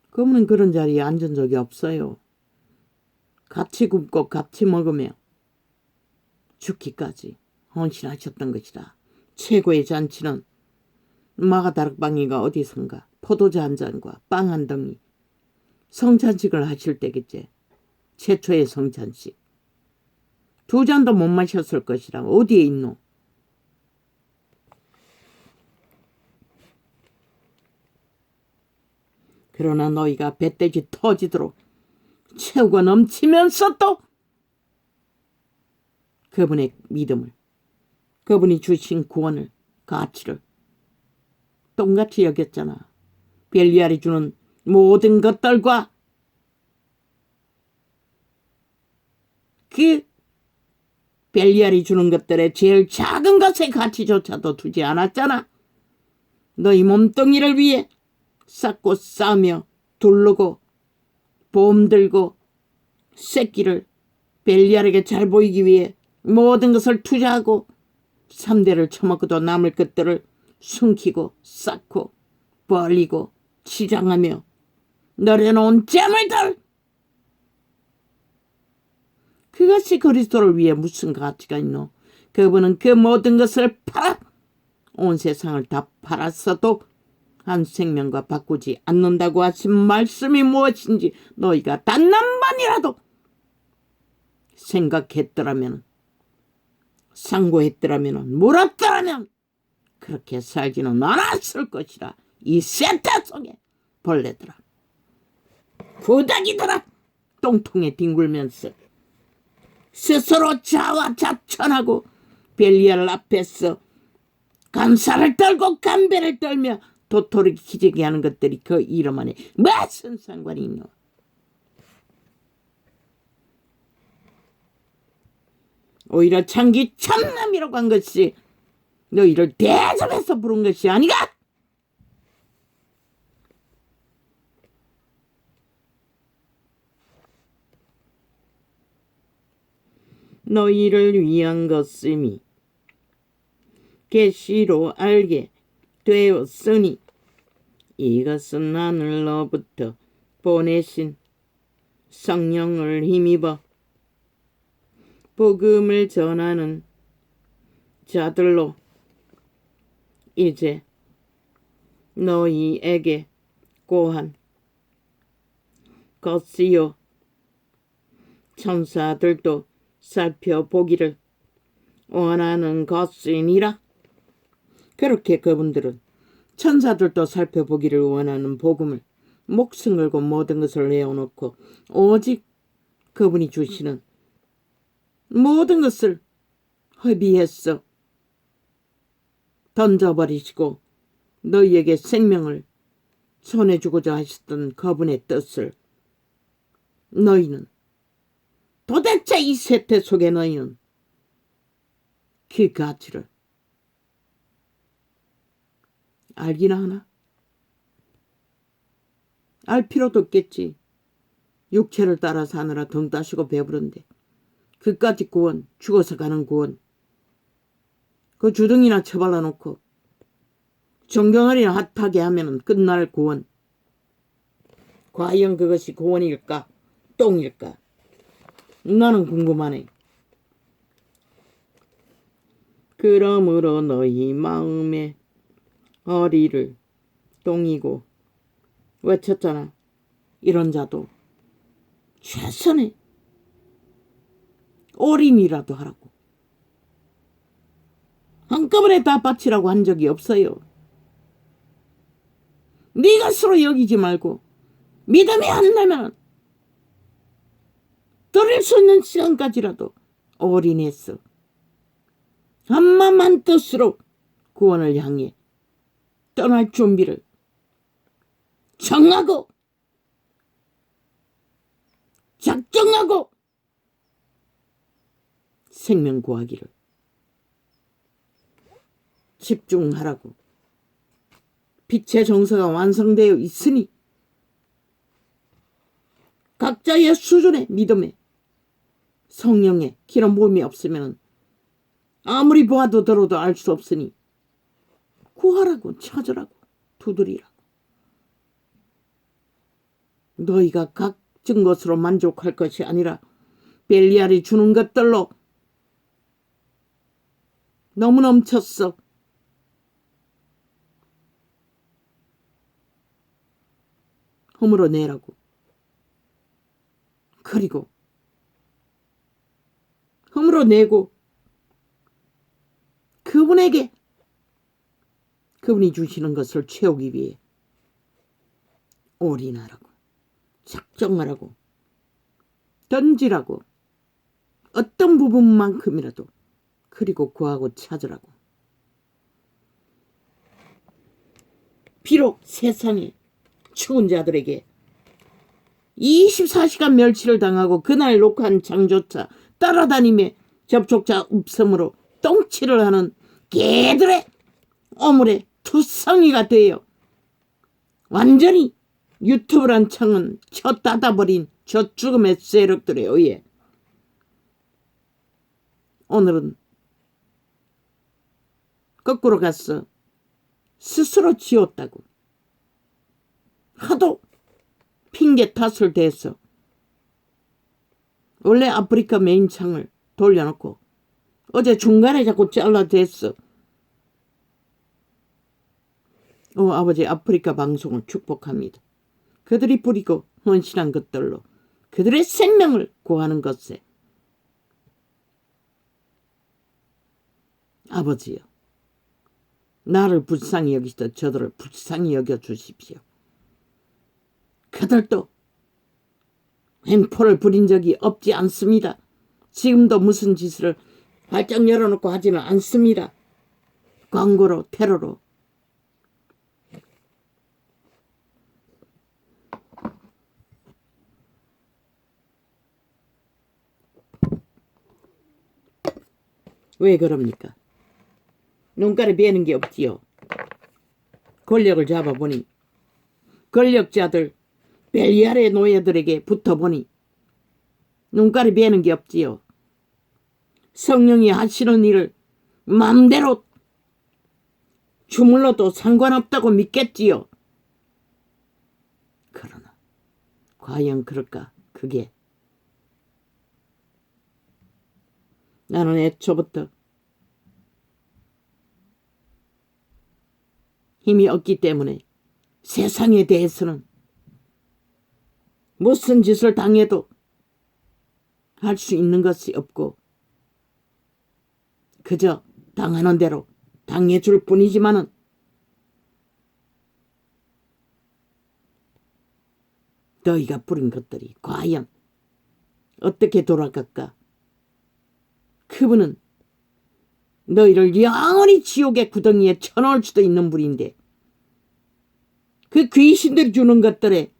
그분은 그런 자리에 앉은 적이 없어요. 같이 굶고 같이 먹으며 죽기까지 헌신하셨던 것이다. 최고의 잔치는 마가다락방이가 어디선가 포도주 한 잔과 빵 한 덩이 성찬식을 하실 때겠지. 최초의 성찬식. 2잔도 못 마셨을 것이라. 어디에 있노? 그러나 너희가 배떼지 터지도록 채우고 넘치면서 또 그분의 믿음을, 그분이 주신 구원을, 가치를 똑같이 여겼잖아. 벨리알이 주는 모든 것들과 그 벨리알이 주는 것들의 제일 작은 것의 가치조차도 두지 않았잖아. 너희 몸뚱이를 위해 쌓고 싸며 두르고 보험 들고 새끼를 벨리알에게 잘 보이기 위해 모든 것을 투자하고 3대를 처먹고도 남을 것들을 숨기고 쌓고 벌리고 치장하며 널여놓은 재물들, 그것이 그리스도를 위해 무슨 가치가 있노? 그분은 그 모든 것을 팔아 온 세상을 다 팔았어도 한 생명과 바꾸지 않는다고 하신 말씀이 무엇인지 너희가 단 한 번이라도 생각했더라면, 상고했더라면, 물었더라면 그렇게 살지는 않았을 것이라. 이 세타 속에 벌레들아, 구더기들아, 똥통에 뒹굴면서 스스로 자화자찬하고 벨리알 앞에서 감사를 떨고 감배를 떨며 도토리 기저귀 하는 것들이 그 이름 안에 무슨 상관이 있노? 오히려 창기 참남이라고 한 것이 너희를 대접해서 부른 것이 아니가? 너희를 위한 것임이 계시로 알게 되었으니 이것은 하늘로부터 보내신 성령을 힘입어 복음을 전하는 자들로 이제 너희에게 고한 것이요 천사들도 살펴보기를 원하는 것이니라. 그렇게 그분들은 천사들도 살펴보기를 원하는 복음을 목숨 걸고 모든 것을 내어놓고 오직 그분이 주시는 모든 것을 허비했어 던져버리시고 너희에게 생명을 전해주고자 하셨던 그분의 뜻을 너희는 도대체 이 세태 속에 너희는 그 가치를 알기나 하나? 알 필요도 없겠지. 육체를 따라 사느라 등 따시고 배부른데 그까지 구원, 죽어서 가는 구원, 그 주둥이나 처발라 놓고 정경을이나 핫하게 하면 끝날 구원, 과연 그것이 구원일까? 똥일까? 나는 궁금하네. 그러므로 너희 마음에 허리를 똥이고 외쳤잖아. 이런 자도 최선의 올인이라도 하라고. 한꺼번에 다 바치라고 한 적이 없어요. 네 것으로 여기지 말고 믿음이 안 나면 드릴 수 있는 시간까지라도 올인했어. 한마음한 뜻으로 구원을 향해 떠날 준비를 정하고 작정하고 생명 구하기를 집중하라고. 빛의 정서가 완성되어 있으니 각자의 수준의 믿음에 성령의 기름 부음이 없으면 아무리 보아도 들어도 알 수 없으니 구하라고, 찾으라고, 두드리라고. 너희가 각진 것으로 만족할 것이 아니라 벨리알이 주는 것들로 너무 넘쳤어. 허물어내라고. 그리고 허물어내고 그분에게 그분이 주시는 것을 채우기 위해 올인하라고, 작정하라고, 던지라고, 어떤 부분만큼이라도. 그리고 구하고 찾으라고. 비록 세상에 추운 자들에게 24시간 멸치를 당하고 그날 녹한 장조차 따라다니며 접촉자 없음으로 똥치를 하는 개들의 오물에 투성이가 되어 완전히 유튜브란 창은 쳐 닫아버린 저 죽음의 세력들에 의해 오늘은 거꾸로 갔어. 스스로 지었다고 하도 핑계 탓을 대서 원래 아프리카 메인 창을 돌려놓고 어제 중간에 자꾸 잘라댔어. 아버지 아프리카 방송을 축복합니다. 그들이 부리고 헌신한 것들로 그들의 생명을 구하는 것에 아버지여, 나를 불쌍히 여기시듯 저들을 불쌍히 여겨주십시오. 그들도 횡포를 부린 적이 없지 않습니다. 지금도 무슨 짓을 활짝 열어놓고 하지는 않습니다. 광고로, 테러로. 왜 그럽니까? 눈깔에 베는 게 없지요. 권력을 잡아보니 권력자들 벨리알의 노예들에게 붙어보니 눈깔이 베는 게 없지요. 성령이 하시는 일을 마음대로 주물러도 상관없다고 믿겠지요. 그러나 과연 그럴까? 그게 나는 애초부터 힘이 없기 때문에 세상에 대해서는 무슨 짓을 당해도 할 수 있는 것이 없고 그저 당하는 대로 당해줄 뿐이지만은 너희가 부린 것들이 과연 어떻게 돌아갈까? 그분은 너희를 영원히 지옥의 구덩이에 쳐넣을 수도 있는 분인데 그 귀신들이 주는 것들에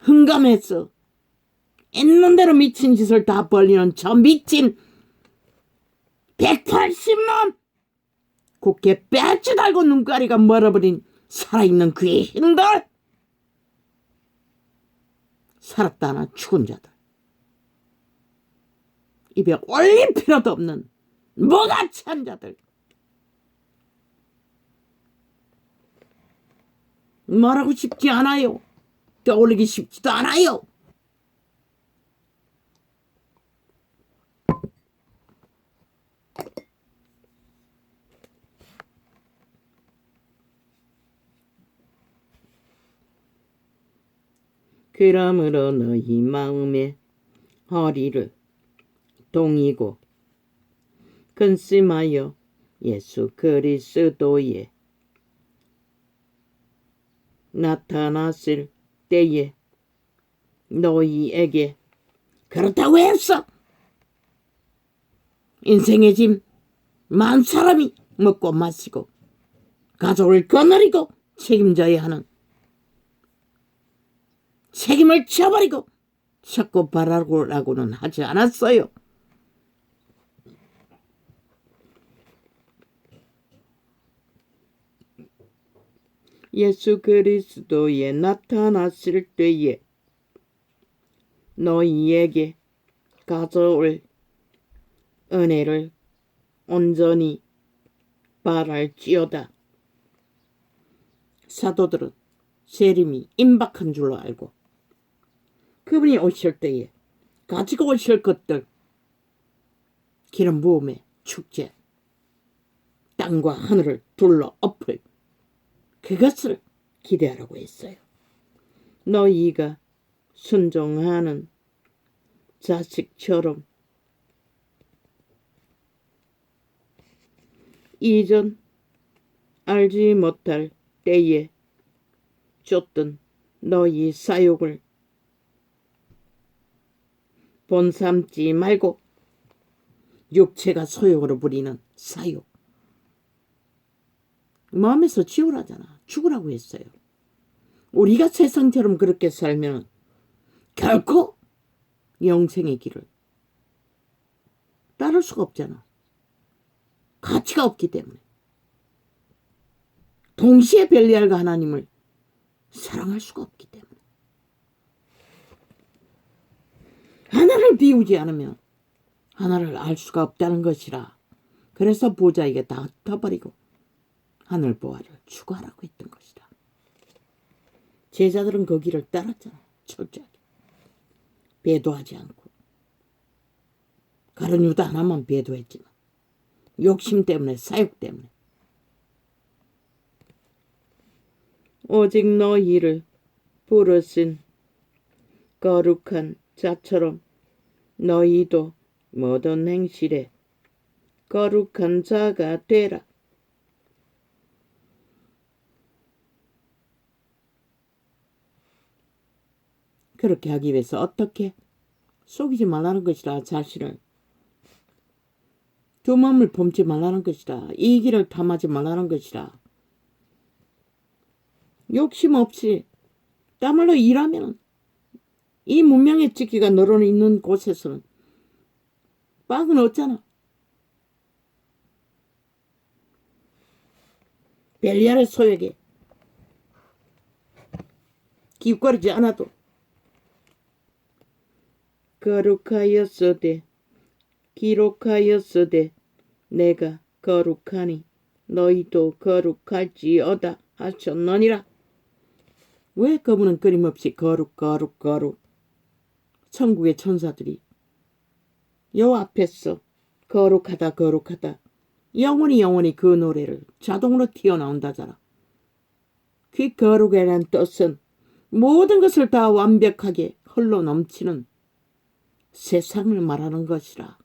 흥감해서 있는 대로 미친 짓을 다 벌리는 저 미친 180놈! 곱게 빼지 달고 눈가리가 멀어버린 살아있는 귀신들! 살았다 하나 죽은 자들. 입에 올릴 필요도 없는 무가치한 자들. 말하고 싶지 않아요. 떠올리기 쉽지도 않아요. 그러므로 너희 마음의 허리를 동이고 근심하여 예수 그리스도의 나타났을 때에 너희에게 그렇다고 했어. 인생의 짐 만 사람이 먹고 마시고 가족을 거느리고 책임져야 하는 책임을 져버리고 자꾸 바라고라고는 하지 않았어요. 예수 그리스도에 나타났을 때에 너희에게 가져올 은혜를 온전히 바랄지어다. 사도들은 세림이 임박한 줄로 알고 그분이 오실 때에 가지고 오실 것들, 기름 부음의 축제, 땅과 하늘을 둘러 엎을 그것을 기대하라고 했어요. 너희가 순종하는 자식처럼 이전 알지 못할 때에 쫓던 너희 사욕을 본삼지 말고, 육체가 소욕으로 부리는 사욕, 마음에서 지우라잖아. 죽으라고 했어요. 우리가 세상처럼 그렇게 살면 결코 영생의 길을 따를 수가 없잖아. 가치가 없기 때문에. 동시에 벨리알과 하나님을 사랑할 수가 없기 때문에. 하나를 비우지 않으면 하나를 알 수가 없다는 것이라. 그래서 보좌에게 다 흩어버리고 하늘 보화를 추구하라고 했던 것이다. 제자들은 그 길을 따랐잖아. 철저하게. 배도하지 않고. 가룟 유다 하나만 배도했지만 욕심 때문에, 사욕 때문에. 오직 너희를 부르신 거룩한 자처럼 너희도 모든 행실에 거룩한 자가 되라. 그렇게 하기 위해서 어떻게? 속이지 말라는 것이라. 자신을 두 마음을 범치 말라는 것이라. 이기를 탐하지 말라는 것이라. 욕심 없이 땀흘러 일하면 이 문명의 찍기가 너로 있는 곳에서는 빵은 없잖아. 벨리알의 소욕에 기웃거리지 않아도 거룩하였으되 기록하였으되 내가 거룩하니 너희도 거룩할지어다 하셨느니라. 왜 그분은 끊임없이 거룩 천국의 천사들이 여호와 앞에서 거룩하다 영원히 그 노래를 자동으로 튀어나온다잖아. 그 거룩이라는 뜻은 모든 것을 다 완벽하게 흘러 넘치는 세상을 말하는 것이라.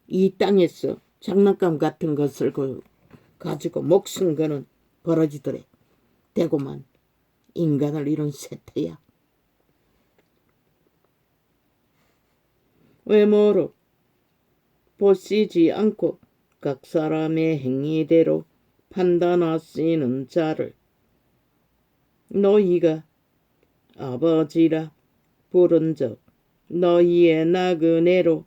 이 땅에서 장난감 같은 것을 가지고 목숨 거는 버러지들의 대고만 인간을 이룬 세태야. 외모로 보시지 않고 각 사람의 행위대로 판단하시는 자를 너희가 아버지라 부른 적 너희의 나그네로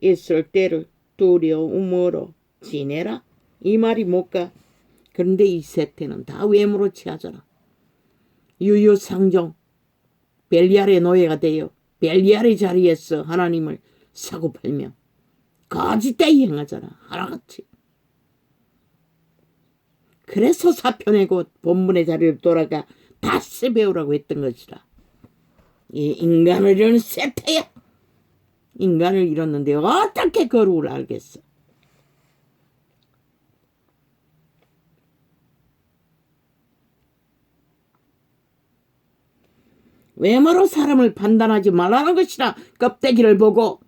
있을 때를 두려움으로 지내라. 이 말이 뭘까? 그런데 이 세태는 다 외모로 취하잖아. 유유상종 벨리알의 노예가 되어 벨리알의 자리에서 하나님을 사고팔며 거짓되이 행하잖아. 하나같이. 그래서 사표내고 본문의 자리를 돌아가 다시 배우라고 했던 것이라. 이 인간을 잃은 세태야. 인간을 잃었는데 어떻게 거룩을 알겠어? 외모로 사람을 판단하지 말라는 것이라. 껍데기를 보고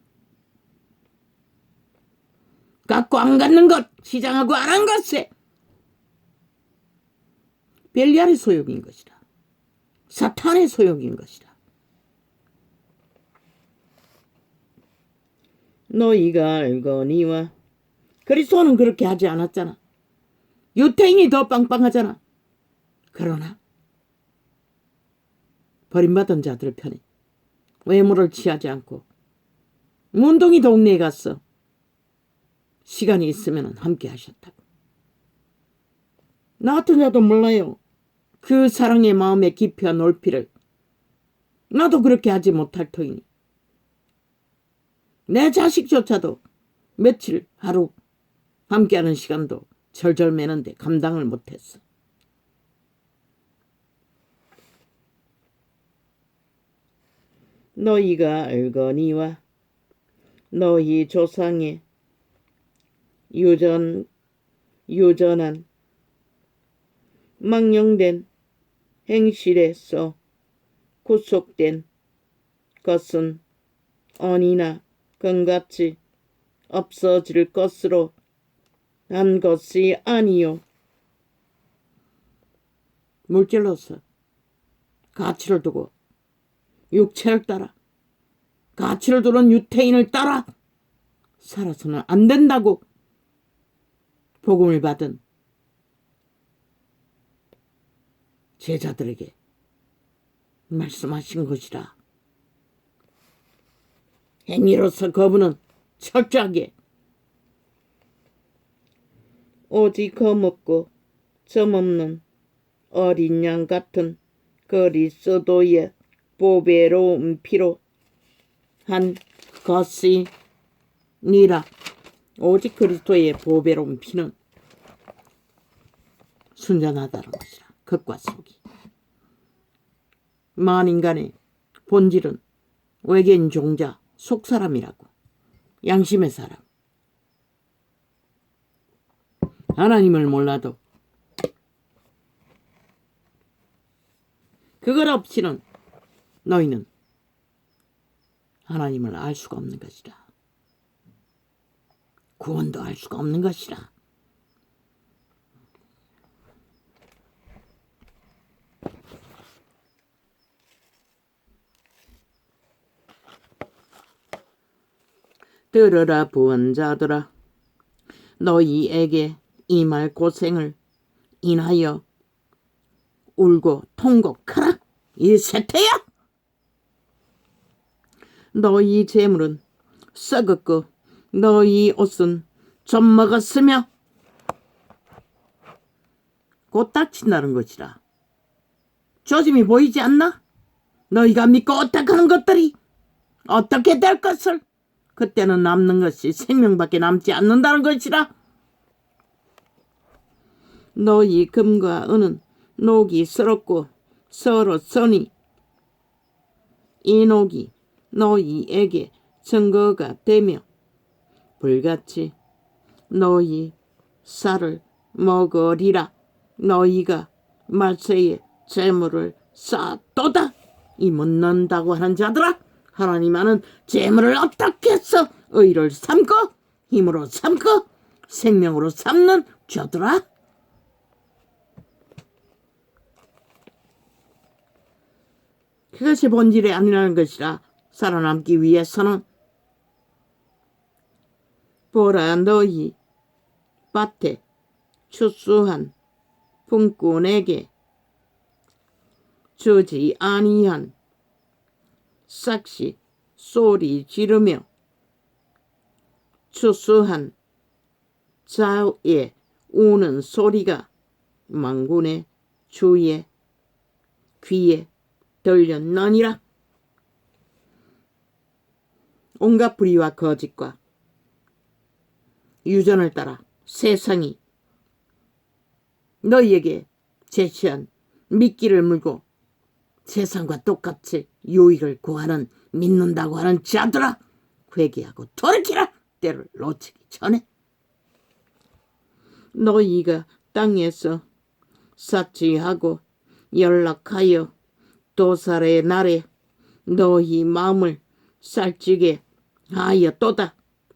갖고 안 갖는 것, 시장하고 안 한 것에 벨리알의 소욕인 것이라. 사탄의 소욕인 것이라. 너희가 알거니와. 그리스도는 그렇게 하지 않았잖아. 유태인이 더 빵빵하잖아. 그러나 버림받은 자들 편에 외모를 취하지 않고 문둥이 동네에 가서 시간이 있으면 함께 하셨다고. 나 같은 자도 몰라요. 그 사랑의 마음의 깊이와 넓이를. 나도 그렇게 하지 못할 터이니 내 자식조차도 며칠 하루 함께하는 시간도 절절 매는데 감당을 못했어. 너희가 알거니와 너희 조상의 유전한 망령된 행실에서 구속된 것은 언이나 건같이 없어질 것으로 한 것이 아니요. 물질로서 가치를 두고 육체를 따라 가치를 두는 유태인을 따라 살아서는 안 된다고 복음을 받은 제자들에게 말씀하신 것이라. 행위로서 거부는 철저하게 오직 거먹고 점없는 어린 양 같은 그리스도의 보배로운 피로 한 것이니라. 오직 그리스도의 보배로운 피는 순전하다는 것이라. 겉과 속이. 만인간의 본질은 외계인 종자 속사람이라고. 양심의 사람. 하나님을 몰라도 그것 없이는 너희는 하나님을 알 수가 없는 것이라. 구원도 알 수가 없는 것이라. 들으라 부원자들아, 너희에게 이 말 고생을 인하여 울고 통곡하라. 이 세태야. 너희 재물은 썩었고 너희 옷은 좀 먹었으며 곧 닥친다는 것이라. 조짐이 보이지 않나? 너희가 믿고 어떡하는 것들이 어떻게 될 것을 그때는 남는 것이 생명밖에 남지 않는다는 것이라. 너희 금과 은은 녹이 썩었고 서로 써니 이 녹이 너희에게 증거가 되며 불같이 너희 쌀을 먹으리라. 너희가 말세에 재물을 쌓도다. 이 묻는다고 하는 자들아, 하나님 아는 재물을 어떻게 해서 의를 삼고 힘으로 삼고 생명으로 삼는 자들아, 그것이 본질이 아니라는 것이라. 살아남기 위해서는 보라, 너희 밭에 추수한 품꾼에게 주지 아니한 싹시 소리 지르며 추수한 자의 우는 소리가 만군의 주의 귀에 들렸느니라. 온갖 불의와 거짓과 유전을 따라 세상이 너희에게 제시한 미끼를 물고 세상과 똑같이 유익을 구하는 믿는다고 하는 자들아, 회개하고 돌이키라. 때를 놓치기 전에. 너희가 땅에서 사치하고 연락하여 도살의 날에 너희 마음을 살찌게 하였도다.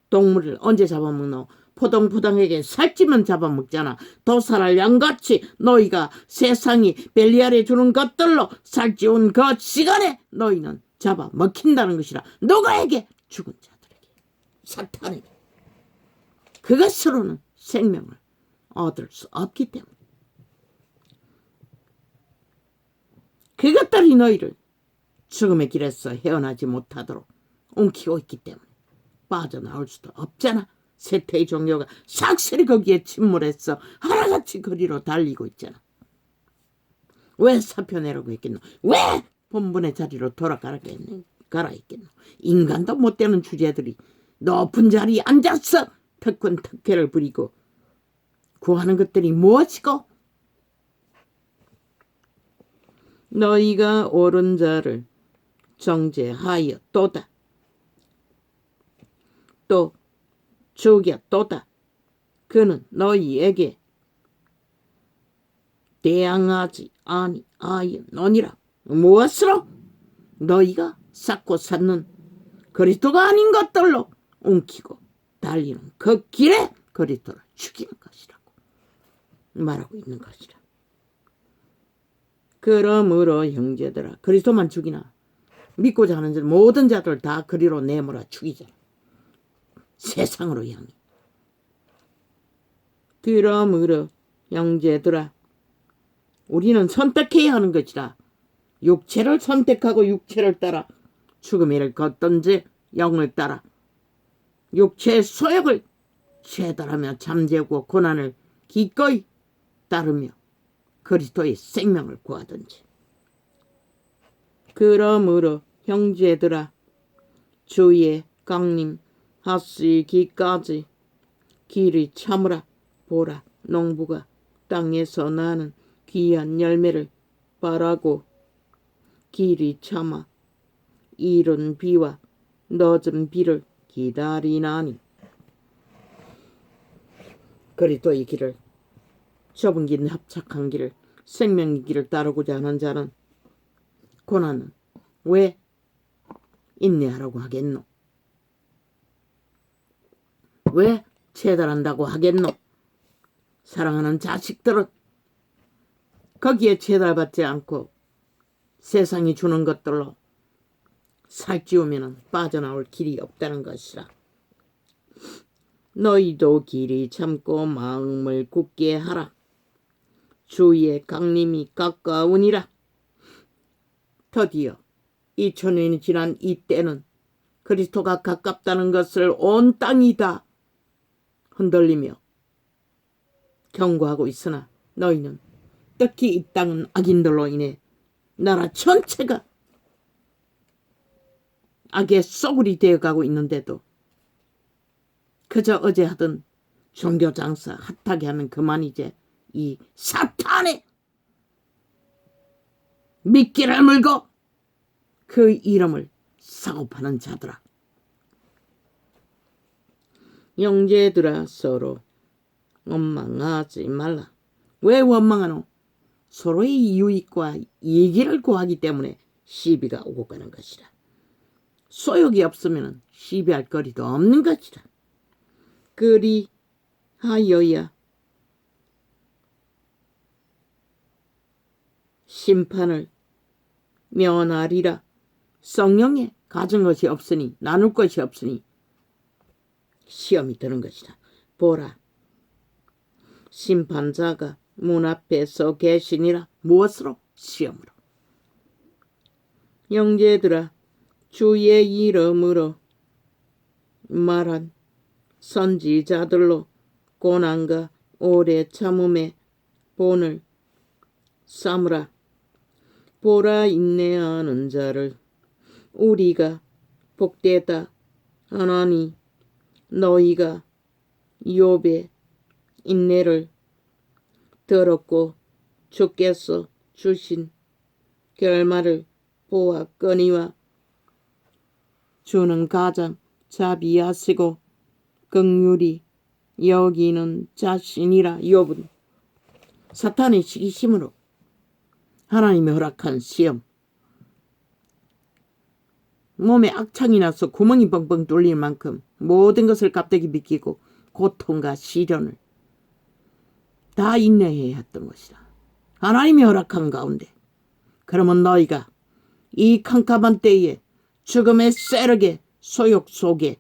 동물을 언제 잡아먹노? 포동포동에게 살찌면 잡아먹잖아. 도살할 양같이 너희가 세상이 벨리알에 주는 것들로 살찌운 그 시간에 너희는 잡아먹힌다는 것이라. 누구에게? 죽은 자들에게, 사탄에게. 그것으로는 생명을 얻을 수 없기 때문에. 그것들이 너희를 죽음의 길에서 헤어나지 못하도록 옮기고 있기 때문에 빠져나올 수도 없잖아. 세태의 종교가 삭실히 거기에 침몰해서 하나같이 거리로 달리고 있잖아. 왜 사표내라고 했겠노? 왜 본분의 자리로 돌아가라 했겠노? 인간도 못 되는 주제들이 높은 자리에 앉아서 특권특혜를 부리고 구하는 것들이 무엇이고 너희가 옳은 자를 정죄하여 또다 또 죽였도다. 그는 너희에게 대항하지 아니하였느니라. 무엇으로? 너희가 쌓고 쌓는 그리스도가 아닌 것들로 옮기고 달리는 그 길에 그리스도를 죽이는 것이라고 말하고 있는 것이라. 그러므로 형제들아 그리스도만 죽이나 믿고자 하는 자 모든 자들 다 그리로 내몰아 죽이잖아. 세상으로 향해. 그러므로 형제들아 우리는 선택해야 하는 것이라. 육체를 선택하고 육체를 따라 죽음의 일을 걷든지 영을 따라 육체의 소욕을 채달하며 잠재우고 고난을 기꺼이 따르며 그리스도의 생명을 구하든지. 그러므로 형제들아 주의 강림하시기까지 길이 참으라. 보라 농부가 땅에서 나는 귀한 열매를 바라고 길이 참아 이른 비와 늦은 비를 기다리나니. 그리스도의 길을 좁은 길 합착한 길을 생명의 길을 따르고자 하는 자는 고난은 왜 인내하라고 하겠노? 왜 채달한다고 하겠노? 사랑하는 자식들은 거기에 채달받지 않고 세상이 주는 것들로 살찌우면 빠져나올 길이 없다는 것이라. 너희도 길이 참고 마음을 굳게 하라. 주의 강림이 가까우니라. 드디어 2000년이 지난 이때는 그리스도가 가깝다는 것을 온 땅이 다 흔들리며 경고하고 있으나 너희는 특히 이 땅은 악인들로 인해 나라 전체가 악의 쏘굴이 되어가고 있는데도 그저 어제 하던 종교장사 핫하게 하면 그만 이제 이 사탄의 미끼를 물고 그 이름을 사고파는 자들아. 형제들아 서로 원망하지 말라. 왜 원망하노? 서로의 유익과 이익을 구하기 때문에 시비가 오고 가는 것이라. 소욕이 없으면 시비할 거리도 없는 것이라. 그리하여야 심판을 면하리라. 성령에 가진 것이 없으니 나눌 것이 없으니 시험이 드는 것이다. 보라 심판자가 문 앞에 서 계시니라. 무엇으로? 시험으로. 형제들아 주의 이름으로 말한 선지자들로 고난과 오래 참음의 본을 삼으라. 보라 인내하는 자를 우리가 복되다 하나니 너희가 욥의 인내를 들었고 주께서 주신 결말을 보았거니와 주는 가장 자비하시고 긍휼히 여기는 자신이라. 욥은 사탄의 시기심으로 하나님이 허락한 시험, 몸에 악창이 나서 구멍이 뻥뻥 뚫릴 만큼 모든 것을 값되게 믿기고 고통과 시련을 다 인내해야 했던 것이다. 하나님이 허락한 가운데. 그러면 너희가 이 캄캄한 때에 죽음의 세력의 소욕 속에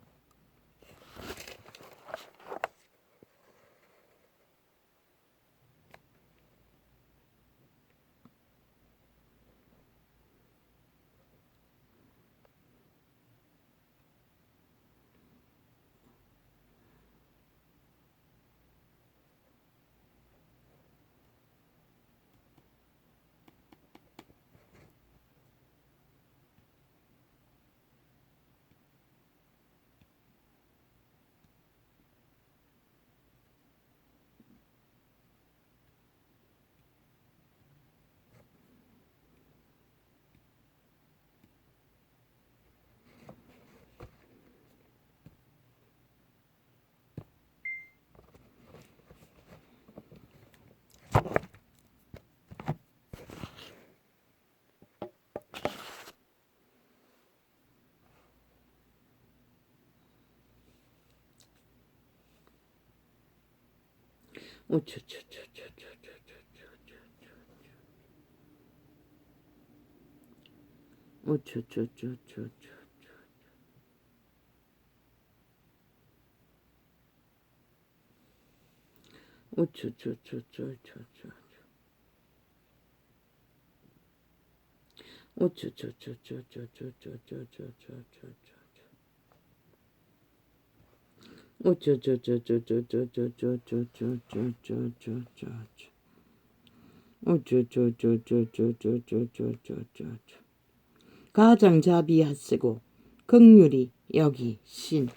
가장자비하시고 긍휼히 여기 신이라.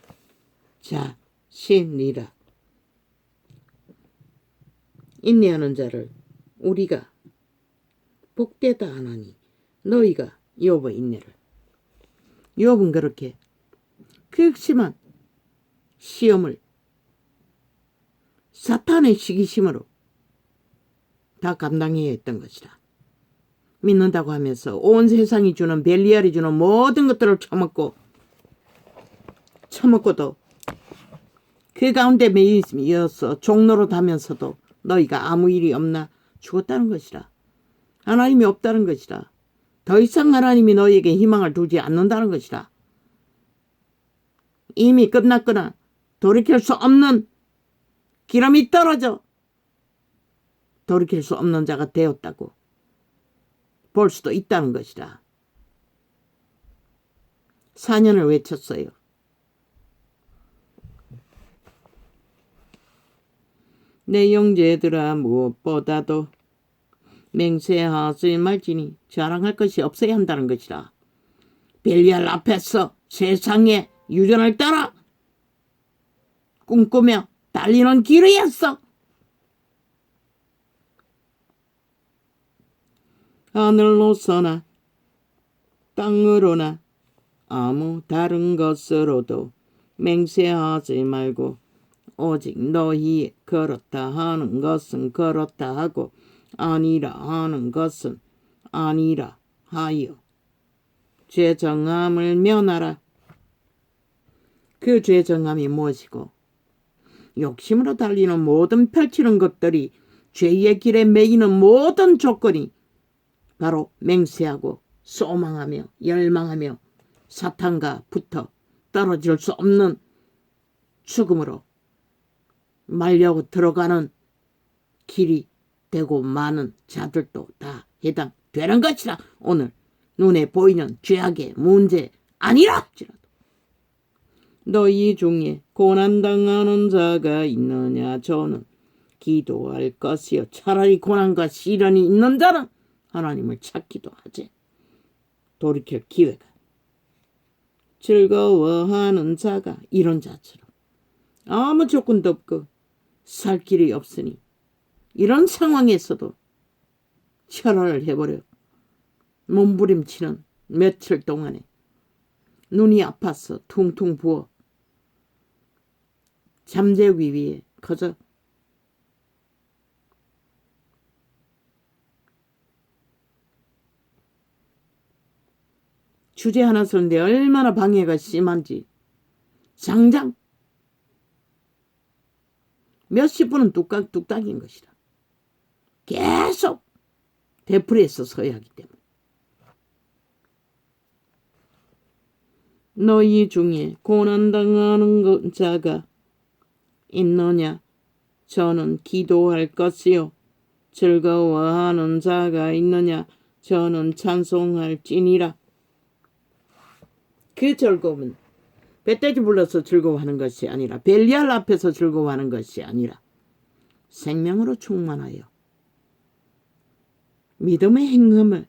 인내하는 자를 우리가 복되다 하나니 너희가 욥의 인내를. 욥은 그렇게 극심한 시험을 사탄의 시기심으로 다 감당해야 했던 것이다. 믿는다고 하면서 온 세상이 주는 벨리알이 주는 모든 것들을 처먹고도 그 가운데 매이어서 종로로 다면서도 너희가 아무 일이 없나 죽었다는 것이라. 하나님이 없다는 것이라. 더 이상 하나님이 너희에게 희망을 두지 않는다는 것이라. 이미 끝났거나 돌이킬 수 없는 기름이 떨어져 돌이킬 수 없는 자가 되었다고 볼 수도 있다는 것이라. 4년을 외쳤어요. 내 형제들아 무엇보다도 맹세하지 말지니 자랑할 것이 없어야 한다는 것이라. 벨리알 앞에서 세상의 유전을 따라 꿈꾸며 달리는 길이었어. 하늘로서나 땅으로나 아무 다른 것으로도 맹세하지 말고 오직 너희 그렇다 하는 것은 그렇다 하고 아니라 하는 것은 아니라 하여 죄정함을 면하라. 그 죄정함이 무엇이고 욕심으로 달리는 모든 펼치는 것들이 죄의 길에 매이는 모든 조건이 바로 맹세하고 소망하며 열망하며 사탄과 붙어 떨어질 수 없는 죽음으로 말려고 들어가는 길이 되고 많은 자들도 다 해당되는 것이라. 오늘 눈에 보이는 죄악의 문제 아니라지라도 너희 중에 고난당하는 자가 있느냐. 저는 기도할 것이요. 차라리 고난과 시련이 있는 자는 하나님을 찾기도 하지. 돌이킬 기회가. 즐거워하는 자가 이런 자처럼 아무 조건도 없고 살 길이 없으니 이런 상황에서도 철회를 해버려 몸부림치는 며칠 동안에 눈이 아파서 퉁퉁 부어 잠재기 위해 거저 주제 하나 쓰는데 얼마나 방해가 심한지 장장 몇십 분은 뚝딱인 것이다. 계속 되풀이해서 서야 하기 때문에. 너희 중에 고난당하는 자가 있느냐. 저는 기도할 것이요. 즐거워하는 자가 있느냐. 저는 찬송할지니라. 그 즐거움은 배떼지 불러서 즐거워하는 것이 아니라 벨리알 앞에서 즐거워하는 것이 아니라 생명으로 충만하여 믿음의 행함을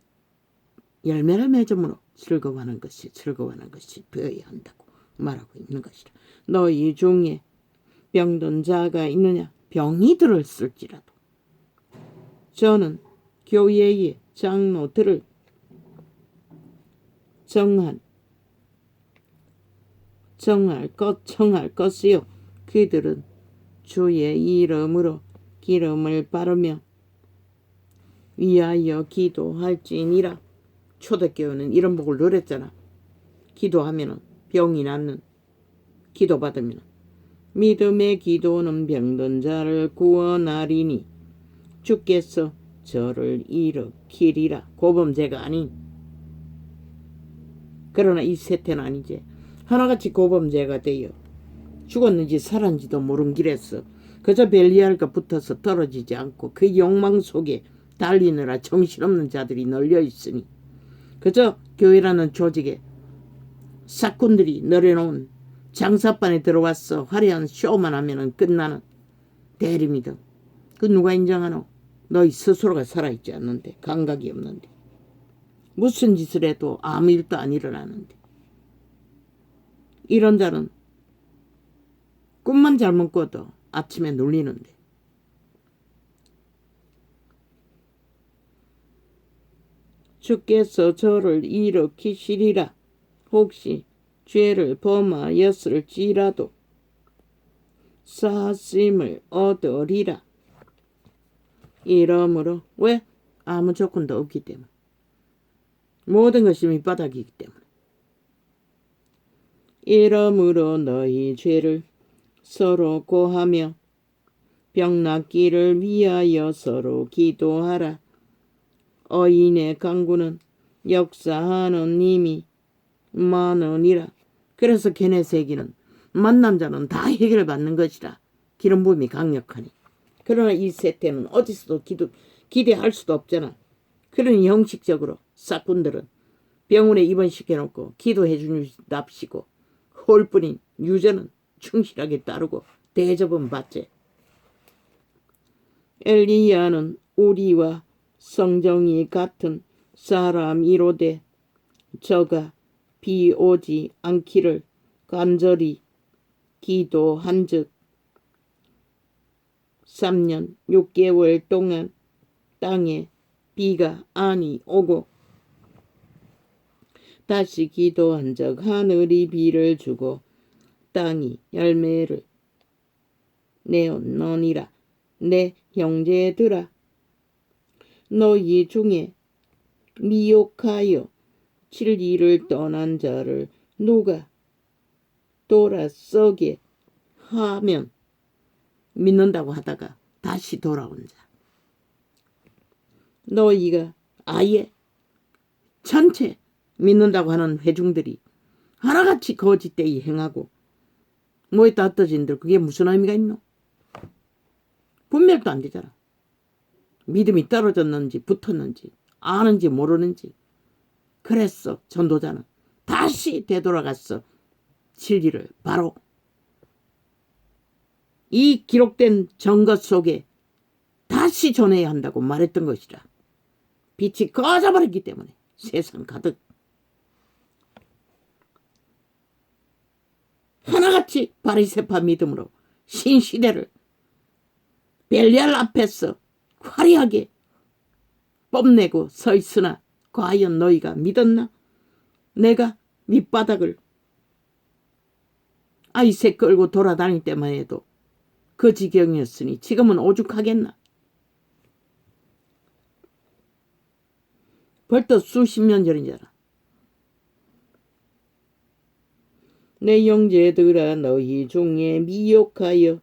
열매를 맺음으로 즐거워하는 것이 되어야 한다고 말하고 있는 것이라. 너희 중에 병든 자가 있느냐. 병이 들었을지라도 저는 교회의 장로들을 청할 것이요. 그들은 주의 이름으로 기름을 바르며 위하여 기도할지니라. 초대교회는 이런 복을 누렸잖아. 기도하면 병이 낫는, 기도받으면 믿음의 기도는 병든 자를 구원하리니 주께서 저를 일으키리라. 고범죄가 아닌. 그러나 이 세태는 아니지. 하나같이 고범죄가 되어 죽었는지 살았는지도 모른 길에서 그저 벨리알과 붙어서 떨어지지 않고 그 욕망 속에 달리느라 정신없는 자들이 널려있으니 그저 교회라는 조직에 사꾼들이 널여놓은 장사반에 들어와서 화려한 쇼만 하면 끝나는 대리미덕. 그 누가 인정하노? 너희 스스로가 살아있지 않는데, 감각이 없는데, 무슨 짓을 해도 아무 일도 안 일어나는데. 이런 자는 꿈만 잘못 꿔도 아침에 눌리는데. 주께서 저를 일으키시리라. 혹시 죄를 범하였을지라도 사심을 얻으리라. 이러므로 왜? 아무 조건도 없기 때문에. 모든 것이 밑바닥이기 때문에. 이러므로 너희 죄를 서로 고하며 병 낫기를 위하여 서로 기도하라. 어인의 강구는 역사하는 님이 많으니라. 그래서 게네세기는 만난 자는 다 해결받는 것이라. 기름 부음이 강력하니. 그러나 이 세태는 어디서도 기대할 수도 없잖아. 그러니 형식적으로 사꾼들은 병원에 입원시켜놓고 기도해 주랍시고 홀뿐인 유저는 충실하게 따르고 대접은 받지. 엘리야는 우리와 성정이 같은 사람이로되 저가 비 오지 않기를 간절히 기도한즉 3년 6개월 동안 땅에 비가 아니 오고 다시 기도한즉 하늘이 비를 주고 땅이 열매를 내었느니라. 내 형제들아, 너희 중에 미혹하여 진리를 떠난 자를 누가 돌아서게 하면, 믿는다고 하다가 다시 돌아온 자. 너희가 아예 전체 믿는다고 하는 회중들이 하나같이 거짓되이 행하고 뭐에다 흩어진들 그게 무슨 의미가 있노? 분별도 안 되잖아. 믿음이 떨어졌는지 붙었는지 아는지 모르는지. 그래서 전도자는 다시 되돌아가서 진리를 바로 이 기록된 증거 속에 다시 전해야 한다고 말했던 것이라. 빛이 꺼져버렸기 때문에 세상 가득 하나같이 바리새파 믿음으로 신시대를 벨리알 앞에서 화려하게 뽐내고 서 있으나 과연 너희가 믿었나? 내가 밑바닥을 아이새 끌고 돌아다닐 때만 해도 그 지경이었으니 지금은 오죽하겠나? 벌써 수십 년 전이잖아. 내 형제들아, 너희 중에 미혹하여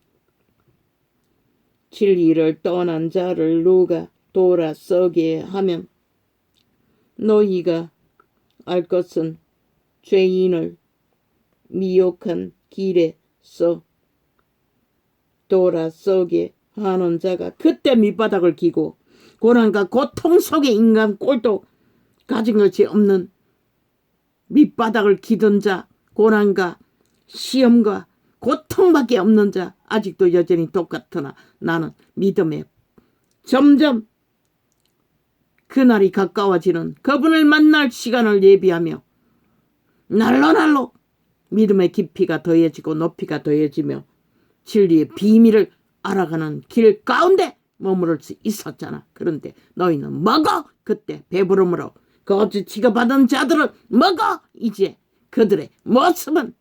진리를 떠난 자를 누가 돌아서게 하면 너희가 알 것은 죄인을 미혹한 길에서 돌아서게 하는 자가 그때 밑바닥을 기고 고난과 고통 속에 인간 꼴도 가진 것이 없는 밑바닥을 기던 자, 고난과 시험과 고통밖에 없는 자, 아직도 여전히 똑같으나 나는 믿음에 점점 그날이 가까워지는 그분을 만날 시간을 예비하며 날로 믿음의 깊이가 더해지고 높이가 더해지며 진리의 비밀을 알아가는 길 가운데 머무를 수 있었잖아. 그런데 너희는 먹어. 그때 배부름으로 거짓 취급받은 자들을 먹어. 이제 그들의 모습은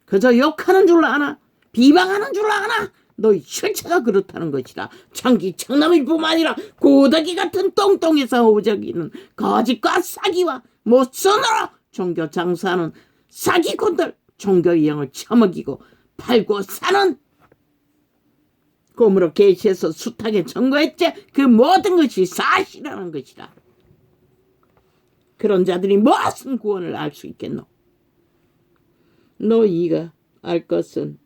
그저 욕하는 줄 아나? 비방하는 줄 아나? 너희 실체가 그렇다는 것이라. 창기 창남일 뿐만 아니라 고데기 같은 똥똥에서 오저기는 거짓과 사기와 모순으로 종교 장사하는 사기꾼들, 종교의 영을 처먹이고 팔고 사는 곰으로 계시해서 숱하게 증거했지 그 모든 것이 사실이라는 것이다. 그런 자들이 무슨 구원을 알 수 있겠노? 너희가 알 것은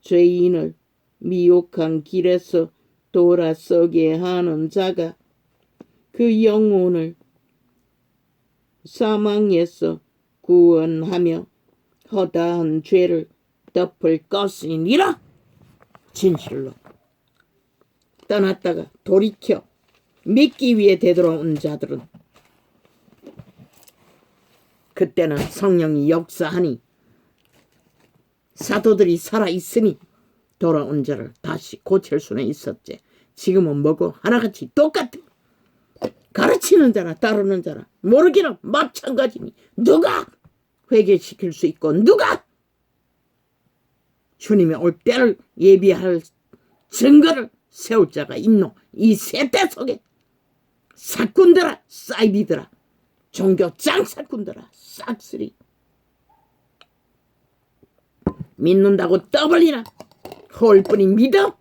죄인을 미혹한 길에서 돌아서게 하는 자가 그 영혼을 사망에서 구원하며 허다한 죄를 덮을 것이니라. 진실로 떠났다가 돌이켜 믿기 위해 되돌아온 자들은 그때는 성령이 역사하니 사도들이 살아있으니 돌아온 자를 다시 고칠 수는 있었지. 지금은 뭐고 하나같이 똑같아. 가르치는 자나 따르는 자나 모르기는 마찬가지니 누가 회개시킬 수 있고 누가 주님의 올 때를 예비할 증거를 세울 자가 있노? 이 세대 속에 사꾼들아, 사이비들아, 종교 짱사꾼들아, 싹쓸이 믿는다고 떠벌리나 헐뿐이 믿어?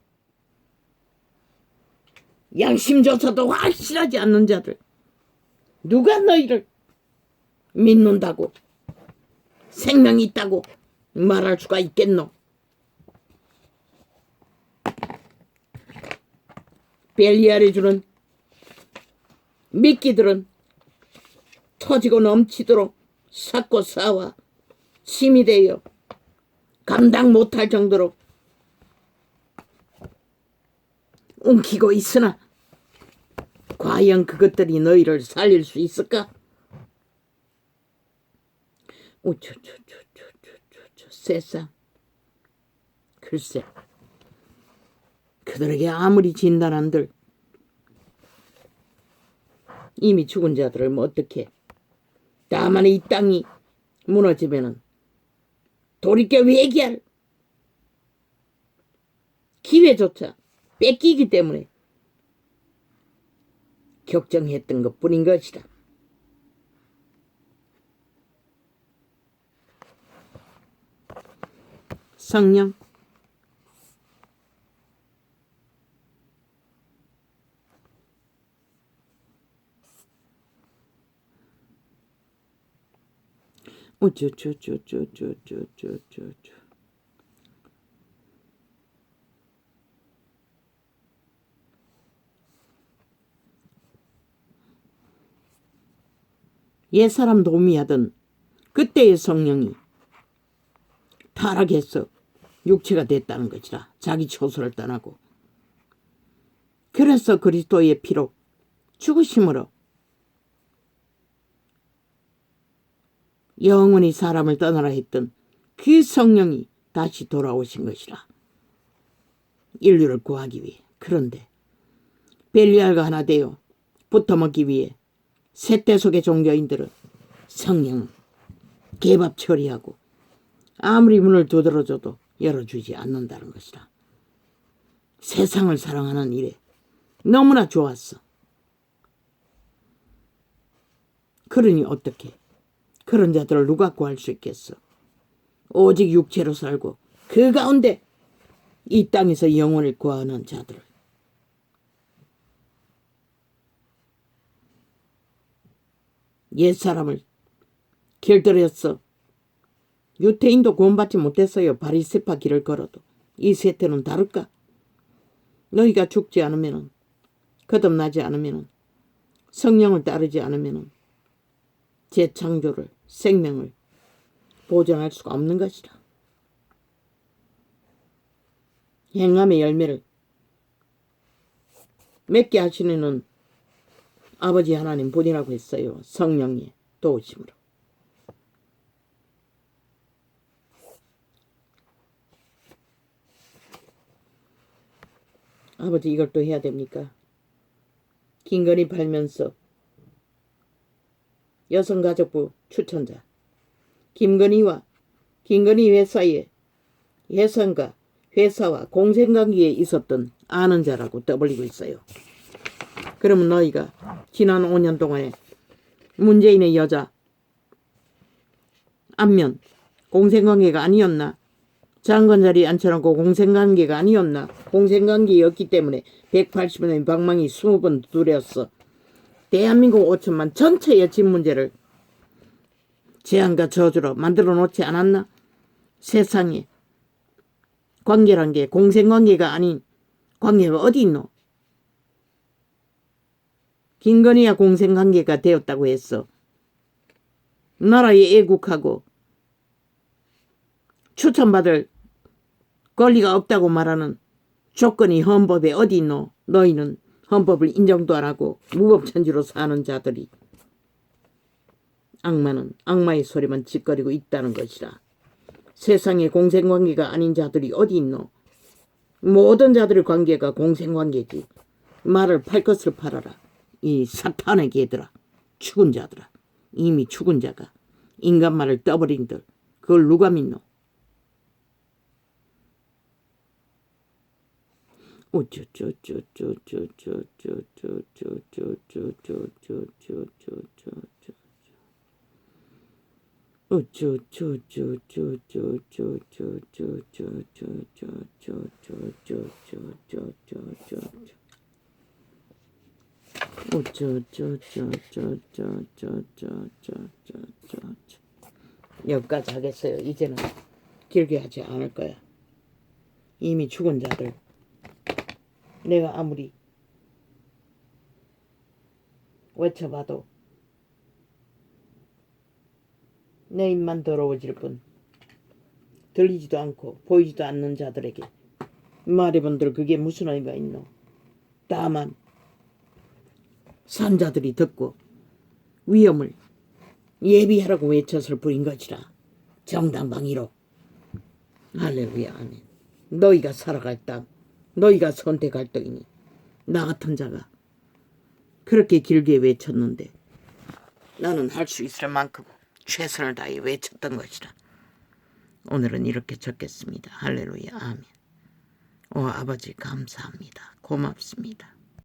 양심조차도 확실하지 않는 자들 누가 너희를 믿는다고 생명이 있다고 말할 수가 있겠노? 벨리알이 주는 미끼들은 터지고 넘치도록 삭고 쌓아 침이 되어 감당 못할 정도로 움키고 있으나 과연 그것들이 너희를 살릴 수 있을까? 세상 글쎄 그들에게 아무리 진단한들 이미 죽은 자들을 뭐 어떻게 다만 이 땅이 무너지면은 돌이켜 회개할 기회조차 뺏기기 때문에 걱정했던 것뿐인 것이다. 성령 옛사람 도미하던 그때의 성령이 타락해서 육체가 됐다는 것이라. 자기 초소를 떠나고. 그래서 그리스도의 피로 죽으심으로 영원히 사람을 떠나라 했던 그 성령이 다시 돌아오신 것이라. 인류를 구하기 위해. 그런데 벨리알과 하나 되어 붙어먹기 위해 세대 속의 종교인들은 성령 개밥 처리하고 아무리 문을 두드려줘도 열어주지 않는다는 것이라. 세상을 사랑하는 일에 너무나 좋았어. 그러니 어떻게 그런 자들을 누가 구할 수 있겠어? 오직 육체로 살고 그 가운데 이 땅에서 영혼을 구하는 자들을. 옛사람을 길들였어. 유태인도 구원받지 못했어요. 바리새파 길을 걸어도. 이 세태는 다를까? 너희가 죽지 않으면, 거듭나지 않으면, 성령을 따르지 않으면 재창조를, 생명을 보장할 수가 없는 것이라. 행함의 열매를 맺게 하시는 아버지 하나님 분이라고 했어요. 성령의 도우심으로. 아버지 이걸 또 해야 됩니까? 김건희 팔면서 여성가족부 추천자 김건희와 김건희 회사의 회사가 회사와 공생관계에 있었던 아는 자라고 떠벌리고 있어요. 그러면 너희가 지난 5년 동안에 문재인의 여자 안면 공생관계가 아니었나? 장관 자리에 앉혀놓고 공생관계가 아니었나? 공생관계였기 때문에 180원의 방망이 20번 두드렸어. 대한민국 5천만 전체의 집 문제를 재앙과 저주로 만들어 놓지 않았나? 세상에 관계란 게 공생관계가 아닌 관계가 어디 있노? 김건희야 공생관계가 되었다고 했어. 나라에 애국하고 추천받을 권리가 없다고 말하는 조건이 헌법에 어디 있노? 너희는 헌법을 인정도 안 하고 무법천지로 사는 자들이. 악마는 악마의 소리만 짓거리고 있다는 것이라. 세상에 공생관계가 아닌 자들이 어디 있노? 모든 자들의 관계가 공생관계지. 말을 팔 것을 팔아라. 이 사탄의 개들아. 죽은 자들아. 이미 죽은 자가 인간 말을 떠버린들 그걸 누가 믿노? 여기까지 하겠어요. 이제는 길게 하지 않을 거야. 이미 죽은 자들. 내가 아무리 외쳐봐도 내 입만 더러워질 뿐 들리지도 않고 보이지도 않는 자들에게 말해본들 그게 무슨 의미가 있노? 다만 산자들이 듣고 위험을 예비하라고 외쳤을 뿐인 것이라. 정당방위로. 할렐루야 아멘. 너희가 살아갈 땅, 너희가 선택할 땅이니 나 같은 자가 그렇게 길게 외쳤는데 나는 할 수 있을 만큼 최선을 다해 외쳤던 것이라. 오늘은 이렇게 적겠습니다. 할렐루야 아멘. 아버지 감사합니다. 고맙습니다.